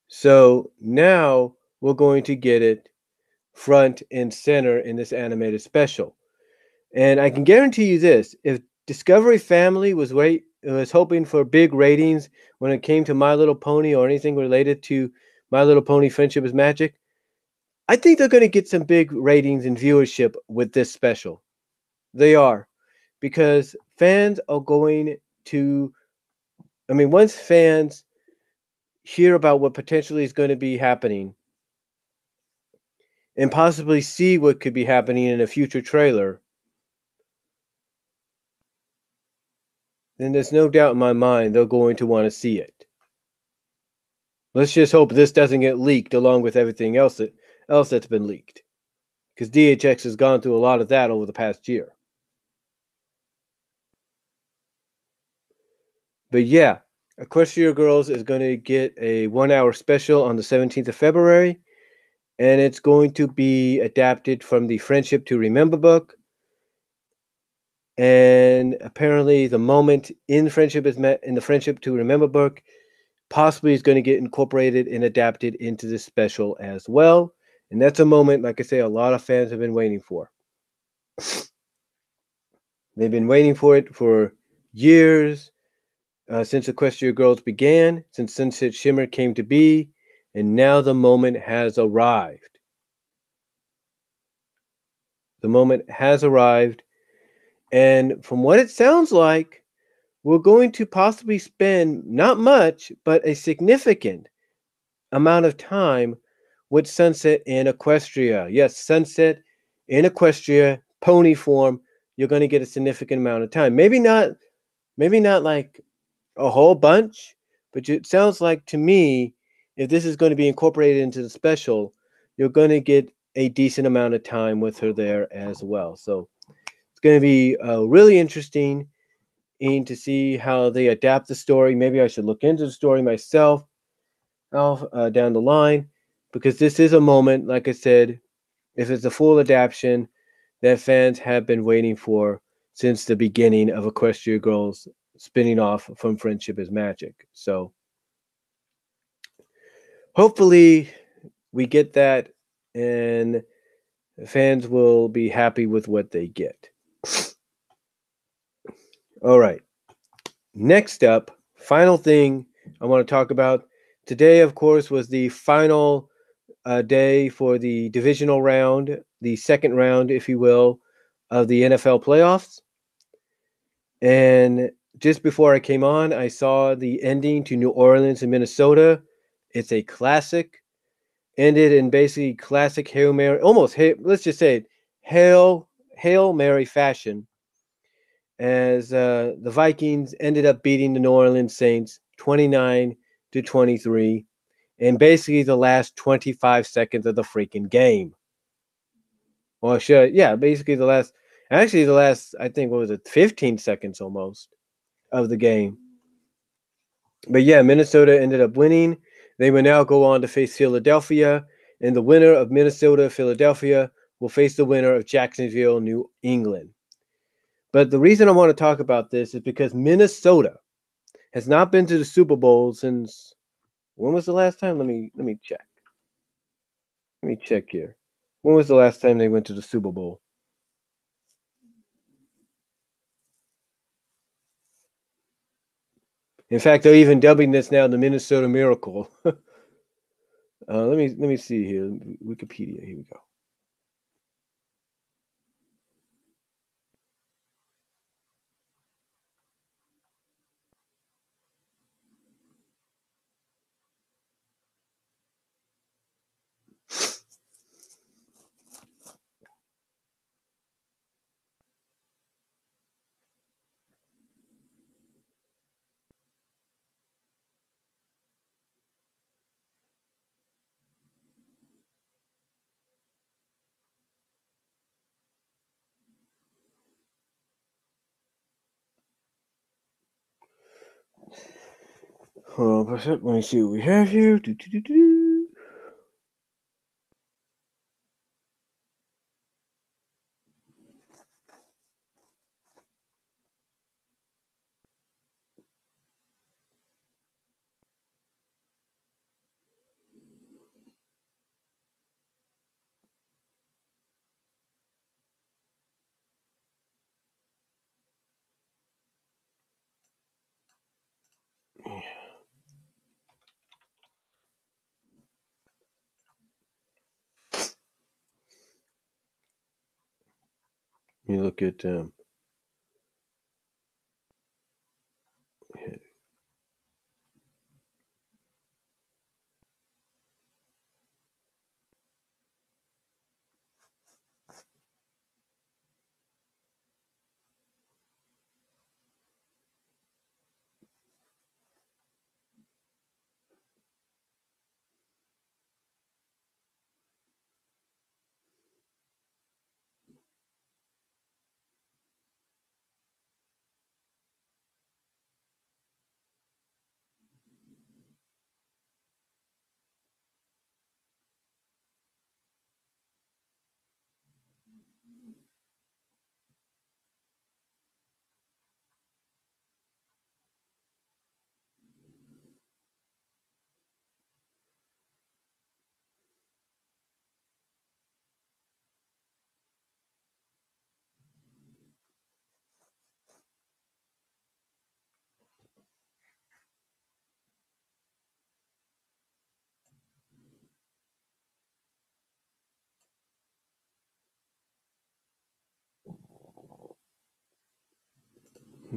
So now we're going to get it front and center in this animated special. And I can guarantee you this, if Discovery Family was hoping for big ratings when it came to My Little Pony or anything related to My Little Pony Friendship is Magic, I think they're going to get some big ratings and viewership with this special. They are, because fans are going to, once fans hear about what potentially is going to be happening and possibly see what could be happening in a future trailer, then there's no doubt in my mind they're going to want to see it. Let's just hope this doesn't get leaked along with everything else that's been leaked, because DHX has gone through a lot of that over the past year. But yeah, Equestria Girls is going to get a 1 hour special on the 17th of February, and it's going to be adapted from the Friendship to Remember book. And apparently, the moment in Friendship is met in the Friendship to Remember book possibly is going to get incorporated and adapted into this special as well. And that's a moment, like I say, a lot of fans have been waiting for. They've been waiting for it for years, since Equestria Girls began, since Sunset Shimmer came to be, and now the moment has arrived. The moment has arrived, and from what it sounds like, we're going to possibly spend not much, but a significant amount of time with Sunset in Equestria. Yes, Sunset in Equestria, pony form. You're going to get a significant amount of time. Maybe not like a whole bunch, but it sounds like to me, if this is going to be incorporated into the special, you're going to get a decent amount of time with her there as well. So it's going to be really interesting to see how they adapt the story. Maybe I should look into the story myself down the line, because this is a moment, like I said, if it's a full adaptation, that fans have been waiting for since the beginning of Equestria Girls spinning off from Friendship is Magic. So hopefully we get that, and fans will be happy with what they get. All right. Next up, final thing I want to talk about today, of course, was the final day for the divisional round, the second round, if you will, of the NFL playoffs. And just before I came on, I saw the ending to New Orleans and Minnesota. It's a classic. Ended in basically classic Hail Mary, almost, let's just say it, Hail Mary fashion, as the Vikings ended up beating the New Orleans Saints 29-23 in basically the last 25 seconds of the freaking game. Well, sure, yeah, basically the last, I think, what was it, 15 seconds almost of the game. But yeah, Minnesota ended up winning. They will now go on to face Philadelphia, and the winner of Minnesota Philadelphia will face the winner of Jacksonville, New England. But the reason I want to talk about this is because Minnesota has not been to the Super Bowl since, when was the last time? Let me check. Let me check here. When was the last time they went to the Super Bowl? In fact, they're even dubbing this now the Minnesota Miracle. Let me see here. Wikipedia. Here we go. Let me see what we have here. You look at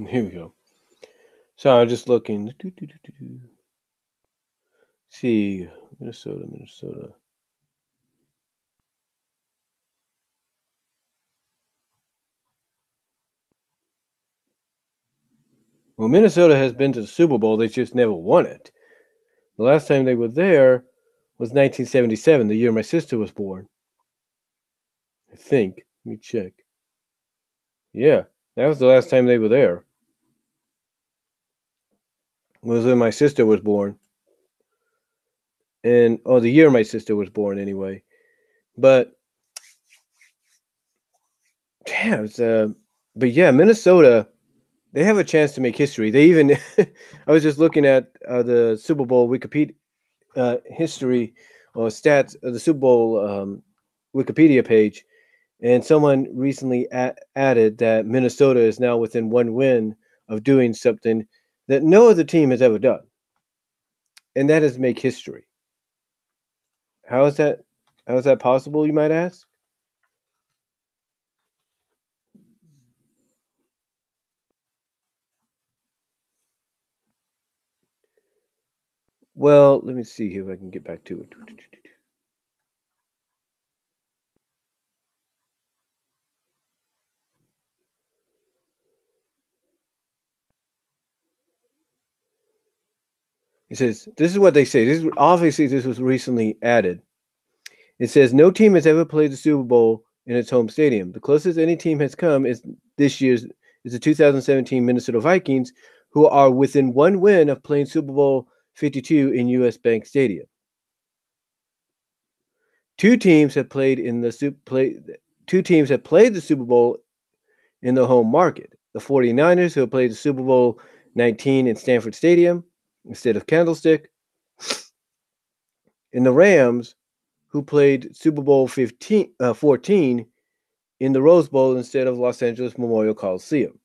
Here we go. So I'm just looking. See, Minnesota. Well, Minnesota has been to the Super Bowl. They just never won it. The last time they were there was 1977, the year my sister was born. I think. Let me check. Yeah, that was the last time they were there. It was when my sister was born. The year my sister was born anyway. But yeah, but yeah, Minnesota, they have a chance to make history. They even, I was just looking at the Super Bowl Wikipedia history or stats of the Super Bowl Wikipedia page, and someone recently added that Minnesota is now within one win of doing something that no other team has ever done, and that is make history. How is that? How is that possible? You might ask. Well, let me see here if I can get back to it. It says, this is what they say. This was recently added. It says, no team has ever played the Super Bowl in its home stadium. The closest any team has come is the 2017 Minnesota Vikings, who are within one win of playing Super Bowl 52 in US Bank Stadium. Two teams have played the Super Bowl in the home market. The 49ers, who have played the Super Bowl 19 in Stanford Stadium instead of Candlestick, and the Rams, who played Super Bowl 14 in the Rose Bowl instead of Los Angeles Memorial Coliseum.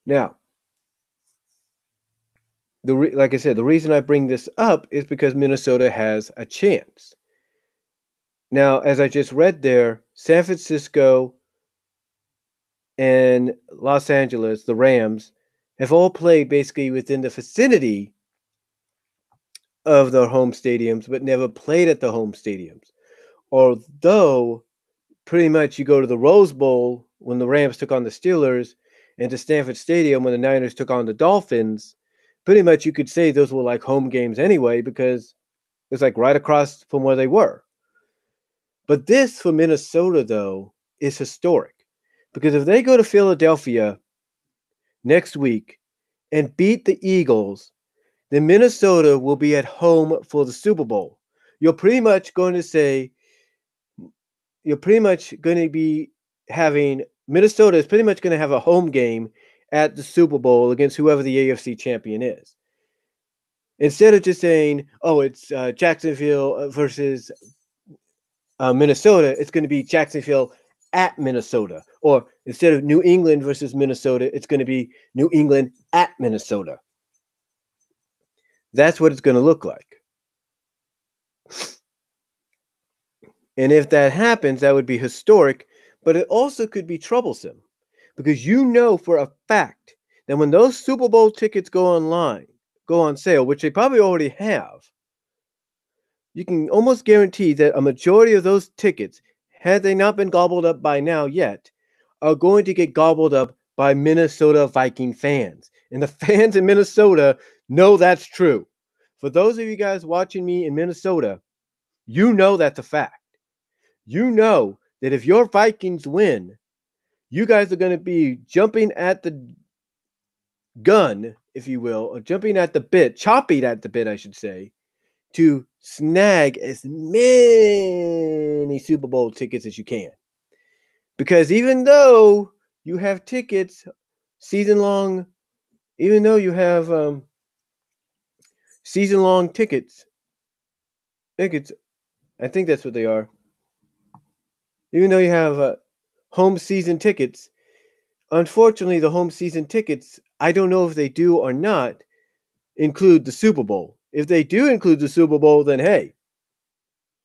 Now, like I said, the reason I bring this up is because Minnesota has a chance. Now, as I just read there, San Francisco and Los Angeles, the Rams, have all played basically within the vicinity of their home stadiums, but never played at the home stadiums. Although, pretty much you go to the Rose Bowl when the Rams took on the Steelers and to Stanford Stadium when the Niners took on the Dolphins, pretty much you could say those were like home games anyway because it's like right across from where they were. But this for Minnesota, though, is historic because if they go to Philadelphia next week and beat the Eagles, then Minnesota will be at home for the Super Bowl. You're pretty much going to be having Minnesota is pretty much going to have a home game at the Super Bowl against whoever the AFC champion is. Instead of just saying, oh, it's Jacksonville versus Minnesota, it's going to be Jacksonville at Minnesota. Or instead of New England versus Minnesota, it's going to be New England at Minnesota. That's what it's going to look like. And if that happens, that would be historic, but it also could be troublesome because you know for a fact that when those Super Bowl tickets go on sale, which they probably already have, you can almost guarantee that a majority of those tickets, had they not been gobbled up by now yet, are going to get gobbled up by Minnesota Viking fans. And the fans in Minnesota know that's true. For those of you guys watching me in Minnesota, you know that's a fact. You know that if your Vikings win, you guys are going to be jumping at the gun, if you will, or chopping at the bit, I should say, to snag as many Super Bowl tickets as you can. Because even though you have tickets season long, even though you have season long tickets, I think that's what they are. Even though you have home season tickets, unfortunately, the home season tickets, I don't know if they do or not, include the Super Bowl. If they do include the Super Bowl, then hey,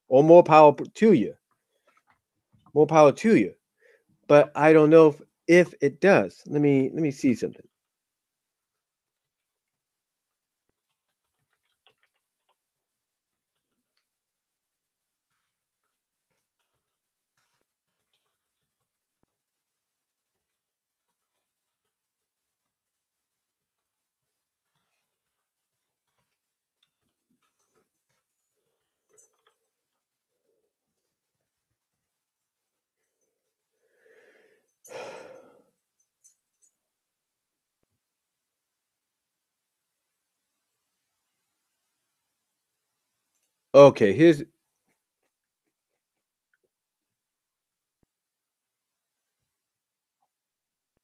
or more power to you. More power to you. But I don't know if it does. Let me see something. Okay, here's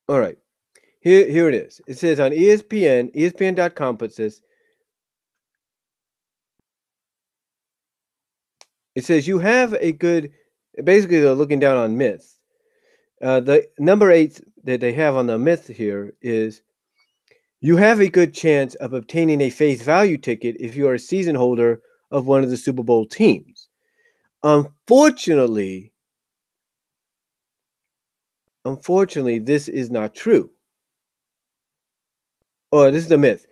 all right. Here it is. It says on ESPN, ESPN.com puts this. It says you have a good. Basically, they're looking down on myths. The number 8 that they have on the myth here is you have a good chance of obtaining a face value ticket if you are a season holder of one of the Super Bowl teams. Unfortunately, this is not true. Or this is the myth.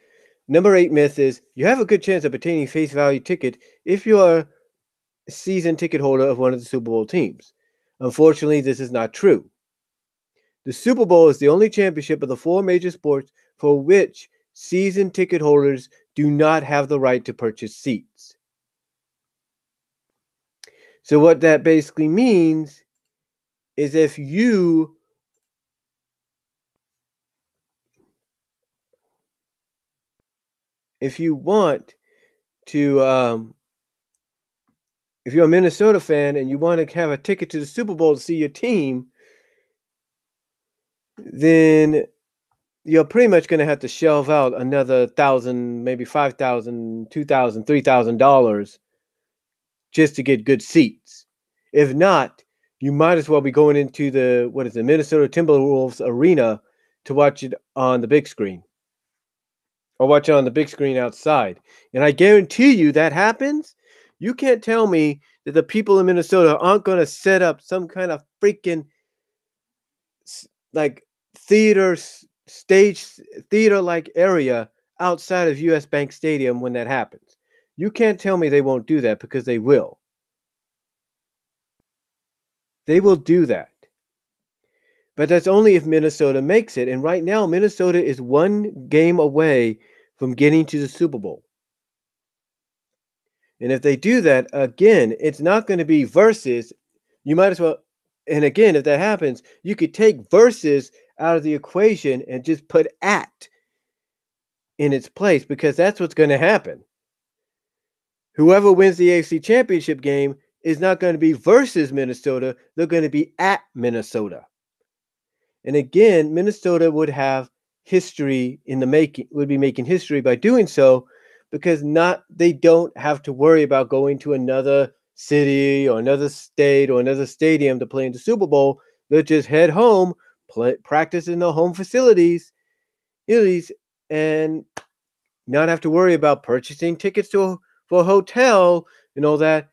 Number 8 myth is you have a good chance of obtaining face value ticket if you are a season ticket holder of one of the Super Bowl teams. Unfortunately, this is not true. The Super Bowl is the only championship of the 4 major sports for which season ticket holders do not have the right to purchase seats. So what that basically means is if you want to if you're a Minnesota fan and you want to have a ticket to the Super Bowl to see your team, then you're pretty much going to have to shelve out another $1,000, maybe $5,000, $2,000, $3,000 just to get good seats. If not, you might as well be going into the Minnesota Timberwolves arena to watch it on the big screen or watch it on the big screen outside. And I guarantee you that happens. You can't tell me that the people in Minnesota aren't going to set up some kind of freaking like theater stage theater like area outside of US Bank Stadium when that happens. You can't tell me they won't do that because they will. They will do that. But that's only if Minnesota makes it. And right now, Minnesota is one game away from getting to the Super Bowl. And if they do that, again, it's not going to be versus. You might as well. And again, if that happens, you could take versus out of the equation and just put at in its place because that's what's going to happen. Whoever wins the AFC Championship game is not going to be versus Minnesota. They're going to be at Minnesota. And again, Minnesota would have history in the making, would be making history by doing so because they don't have to worry about going to another city or another state or another stadium to play in the Super Bowl. They'll just head home, practice in the home facilities, and not have to worry about purchasing tickets for a hotel and all that.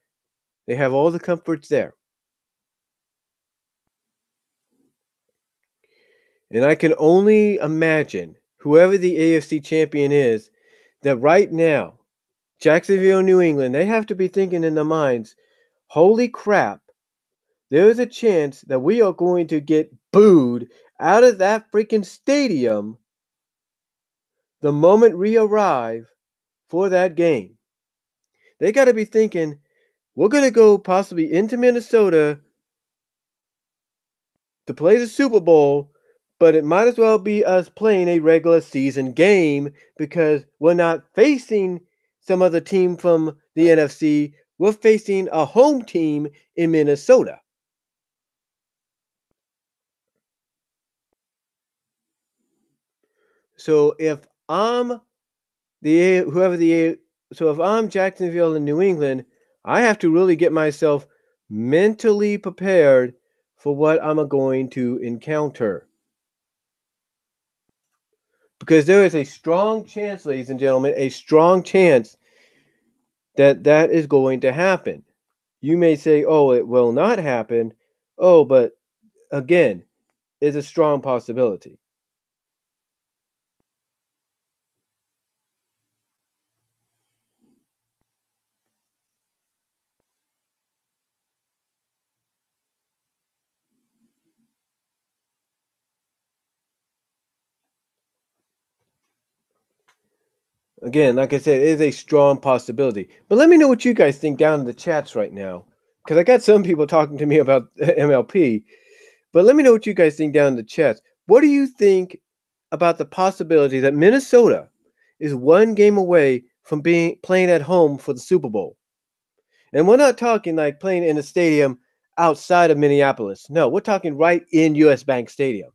They have all the comforts there. And I can only imagine whoever the AFC champion is, that right now, Jacksonville, New England, they have to be thinking in their minds, holy crap, there is a chance that we are going to get booed out of that freaking stadium the moment we arrive for that game. They got to be thinking, we're going to go possibly into Minnesota to play the Super Bowl, but it might as well be us playing a regular season game because we're not facing some other team from the NFC. We're facing a home team in Minnesota. So if I'm if I'm Jacksonville and New England, I have to really get myself mentally prepared for what I'm going to encounter. because there is a strong chance, ladies and gentlemen, a strong chance that that is going to happen. You may say, oh, it will not happen. Oh, but again, it's a strong possibility. Again, like I said, it is a strong possibility. But let me know what you guys think down in the chats right now, because I got some people talking to me about MLP. But let me know what you guys think down in the chats. What do you think about the possibility that Minnesota is one game away from being playing at home for the Super Bowl? And we're not talking like playing in a stadium outside of Minneapolis. No, we're talking right in US Bank Stadium.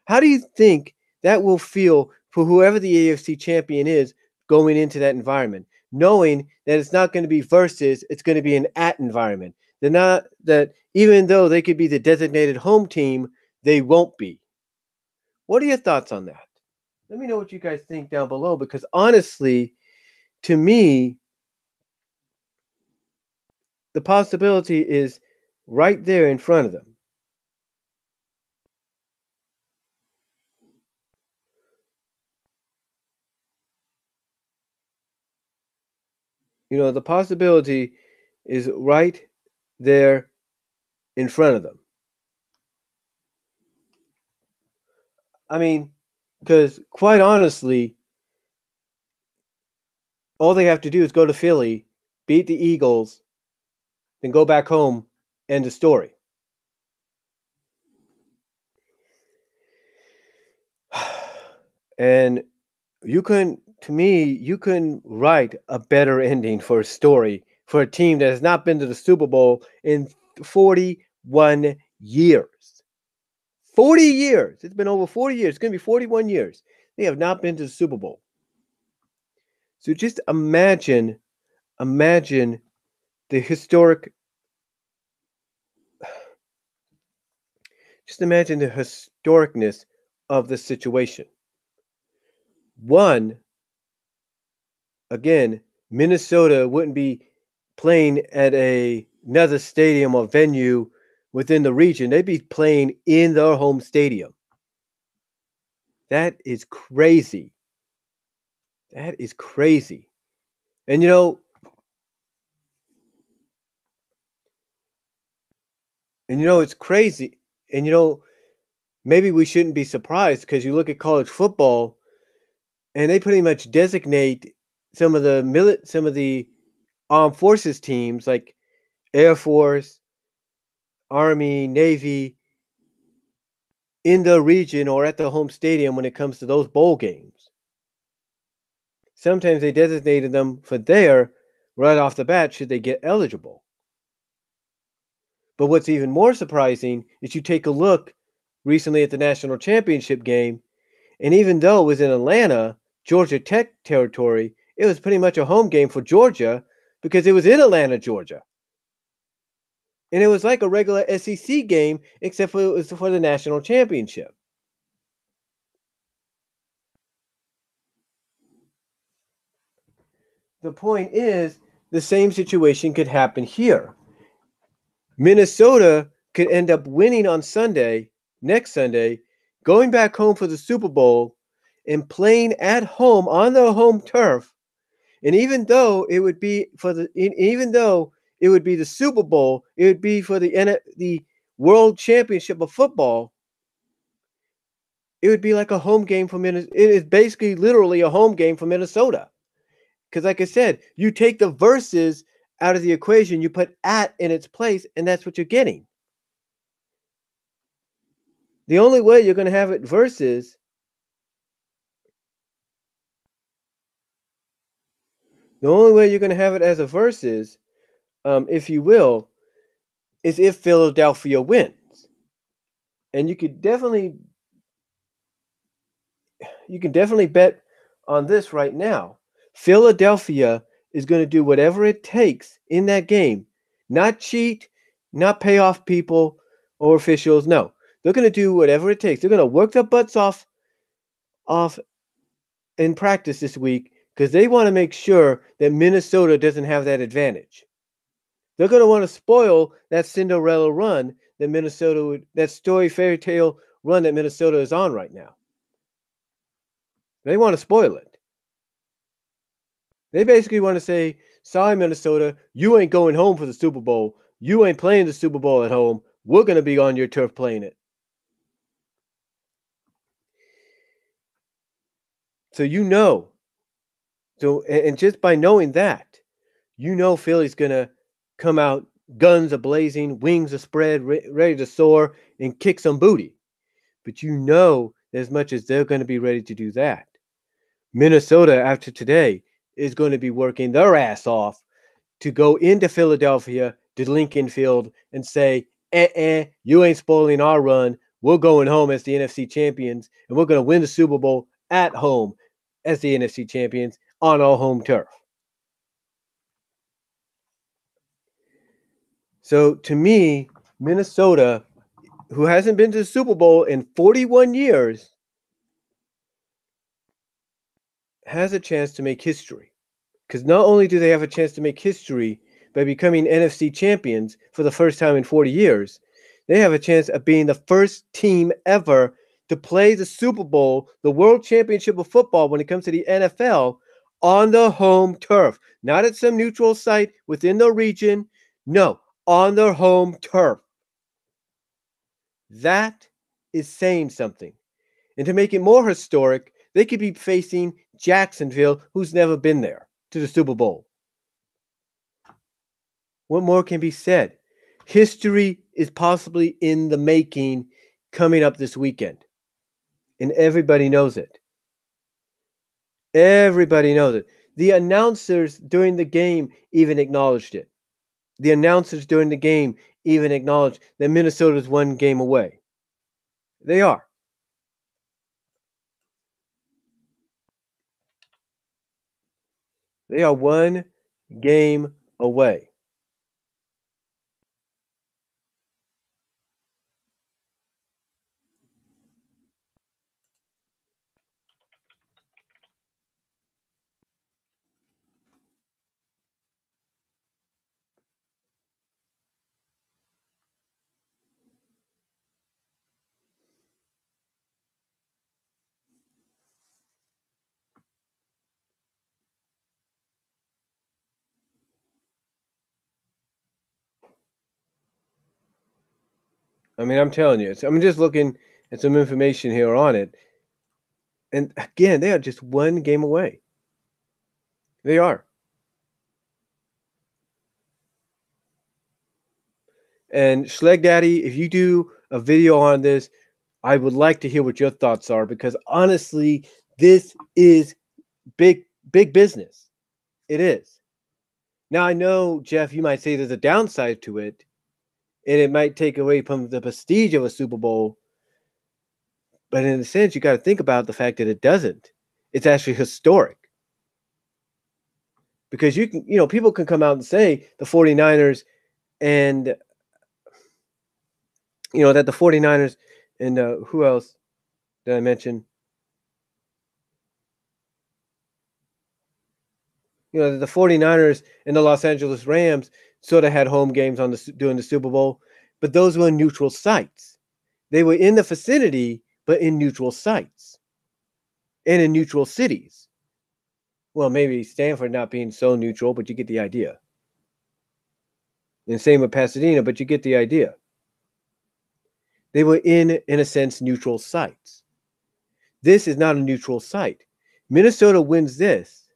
How do you think that will feel for whoever the AFC champion is going into that environment, knowing that it's not going to be versus, it's going to be an at environment? They're not that even though they could be the designated home team, they won't be. What are your thoughts on that? Let me know what you guys think down below, because honestly, to me, the possibility is right there in front of them. You know, the possibility is right there in front of them. I mean, because quite honestly, all they have to do is go to Philly, beat the Eagles, then go back home, end the story. And to me, you couldn't write a better ending for a story for a team that has not been to the Super Bowl in 41 years. 40 years. It's been over 40 years. It's going to be 41 years. They have not been to the Super Bowl. So just imagine the historic, just imagine the historicness of the situation. One, again, Minnesota wouldn't be playing at another stadium or venue within the region. They'd be playing in their home stadium. That is crazy. That is crazy. And it's crazy. And maybe we shouldn't be surprised, because you look at college football and they pretty much designate some of the armed forces teams like Air Force, Army, Navy in the region or at the home stadium when it comes to those bowl games. Sometimes they designated them for there right off the bat should they get eligible. But what's even more surprising is you take a look recently at the national championship game, and even though it was in Atlanta, Georgia Tech territory, it was pretty much a home game for Georgia because it was in Atlanta, Georgia. And it was like a regular SEC game, except for it was for the national championship. The point is, the same situation could happen here. Minnesota could end up winning on next Sunday, going back home for the Super Bowl and playing at home on their home turf. And even though it would be the Super Bowl, it would be for the World Championship of football. It would be like a home game for Minnesota. It is basically literally a home game for Minnesota. Because like I said, you take the versus out of the equation, you put at in its place, and that's what you're getting. The only way you're going to have it versus, the only way you're going to have it as a versus, if you will, is if Philadelphia wins. And you can definitely bet on this right now. Philadelphia is going to do whatever it takes in that game, not cheat, not pay off people or officials. No, they're going to do whatever it takes. They're going to work their butts off in practice this week because they want to make sure that Minnesota doesn't have that advantage. They're going to want to spoil that Cinderella run that Minnesota would, that story fairy tale run that Minnesota is on right now. They want to spoil it. They basically want to say, sorry, Minnesota, you ain't going home for the Super Bowl. You ain't playing the Super Bowl at home. We're going to be on your turf playing it. So and just by knowing that, Philly's going to come out guns a-blazing, wings a-spread, ready to soar and kick some booty. But as much as they're going to be ready to do that, Minnesota, after today, is going to be working their ass off to go into Philadelphia, to Lincoln Field, and say, you ain't spoiling our run. We're going home as the NFC champions, and we're going to win the Super Bowl at home as the NFC champions on our home turf. So to me, Minnesota, who hasn't been to the Super Bowl in 41 years, has a chance to make history. Because not only do they have a chance to make history by becoming NFC champions for the first time in 40 years, they have a chance of being the first team ever to play the Super Bowl, the World Championship of Football when it comes to the NFL, on the home turf. Not at some neutral site within the region. No, on their home turf. That is saying something. And to make it more historic, they could be facing Jacksonville, who's never been there to the Super Bowl. What more can be said? History is possibly in the making coming up this weekend. And everybody knows it. Everybody knows it. The announcers during the game even acknowledged it. The announcers during the game even acknowledged that Minnesota's one game away. They are. They are one game away. I mean, I'm telling you. I'm just looking at some information here on it. And again, they are just one game away. They are. And Schleg Daddy, if you do a video on this, I would like to hear what your thoughts are, because honestly, this is big business. It is. Now, I know, Jeff, you might say there's a downside to it, and it might take away from the prestige of a Super Bowl. But in a sense, you got to think about the fact that it doesn't. It's actually historic. Because people can come out and say the 49ers and, that the 49ers and who else did I mention? The 49ers and the Los Angeles Rams sort of had home games during the Super Bowl, but those were in neutral sites. They were in the vicinity, but in neutral sites and in neutral cities. Well, maybe Stanford not being so neutral, but you get the idea. And same with Pasadena, but you get the idea. They were in a sense, neutral sites. This is not a neutral site. Minnesota wins this.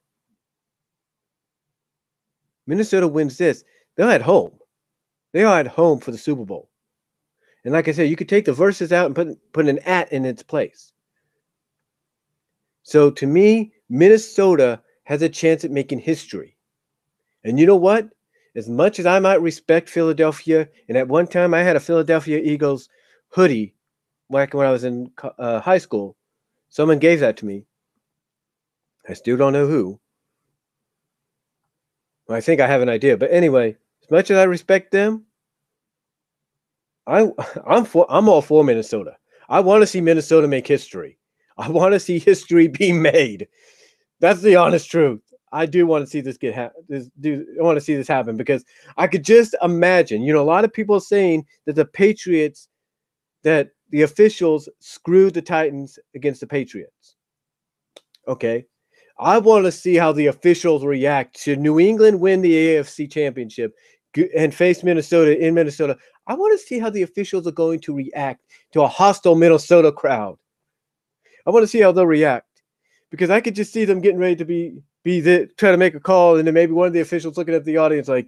They're at home. They are at home for the Super Bowl. And like I said, you could take the verses out and put an at in its place. So to me, Minnesota has a chance at making history. And you know what? As much as I might respect Philadelphia, and at one time I had a Philadelphia Eagles hoodie back when I was in high school. Someone gave that to me. I still don't know who. Well, I think I have an idea. But anyway, as much as I respect them, I'm all for Minnesota. I want to see Minnesota make history. I want to see history be made. That's the honest truth. I do want to see this I want to see this happen because I could just imagine. A lot of people saying that that the officials screwed the Titans against the Patriots. Okay, I want to see how the officials react to New England win the AFC Championship and face Minnesota in Minnesota. I want to see how the officials are going to react to a hostile Minnesota crowd. I want to see how they'll react because I could just see them getting ready to trying to make a call, and then maybe one of the officials looking at the audience like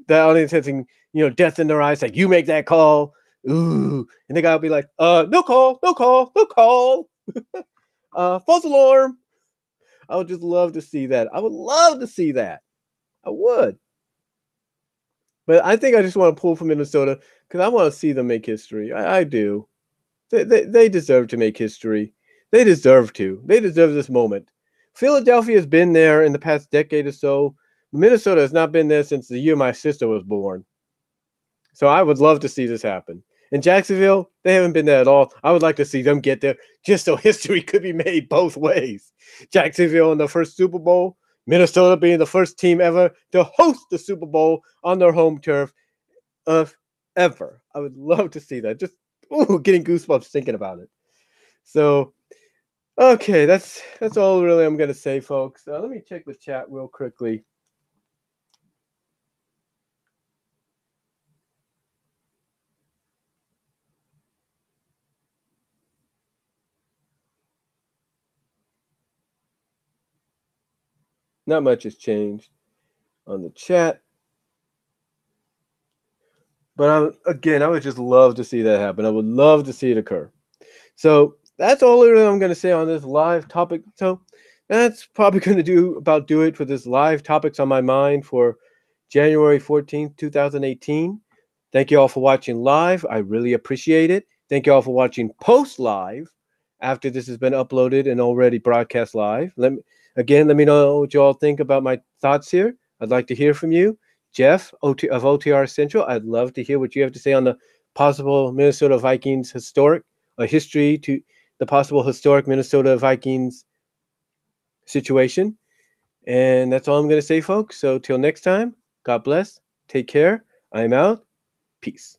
the audience having death in their eyes, like you make that call, ooh, and the guy will be like, no call, no call, no call, false alarm. I would just love to see that. I would love to see that. I would. But I think I just want to pull from Minnesota because I want to see them make history. I do. They deserve to make history. They deserve to. They deserve this moment. Philadelphia has been there in the past decade or so. Minnesota has not been there since the year my sister was born. So I would love to see this happen. In Jacksonville, they haven't been there at all. I would like to see them get there just so history could be made both ways. Jacksonville in the first Super Bowl, Minnesota being the first team ever to host the Super Bowl on their home turf of ever. I would love to see that. Just getting goosebumps thinking about it. So, okay, that's all really I'm gonna say, folks. Let me check the chat real quickly. Not much has changed on the chat. But I would just love to see that happen. I would love to see it occur. So that's all really I'm going to say on this live topic. So that's probably going to do it for this live topics on my mind for January 14th, 2018. Thank you all for watching live. I really appreciate it. Thank you all for watching post live after this has been uploaded and already broadcast live. Let me know what you all think about my thoughts here. I'd like to hear from you. Jeff of OTR Central, I'd love to hear what you have to say on the possible Minnesota Vikings history to the possible historic Minnesota Vikings situation. And that's all I'm going to say, folks. So till next time, God bless. Take care. I'm out. Peace.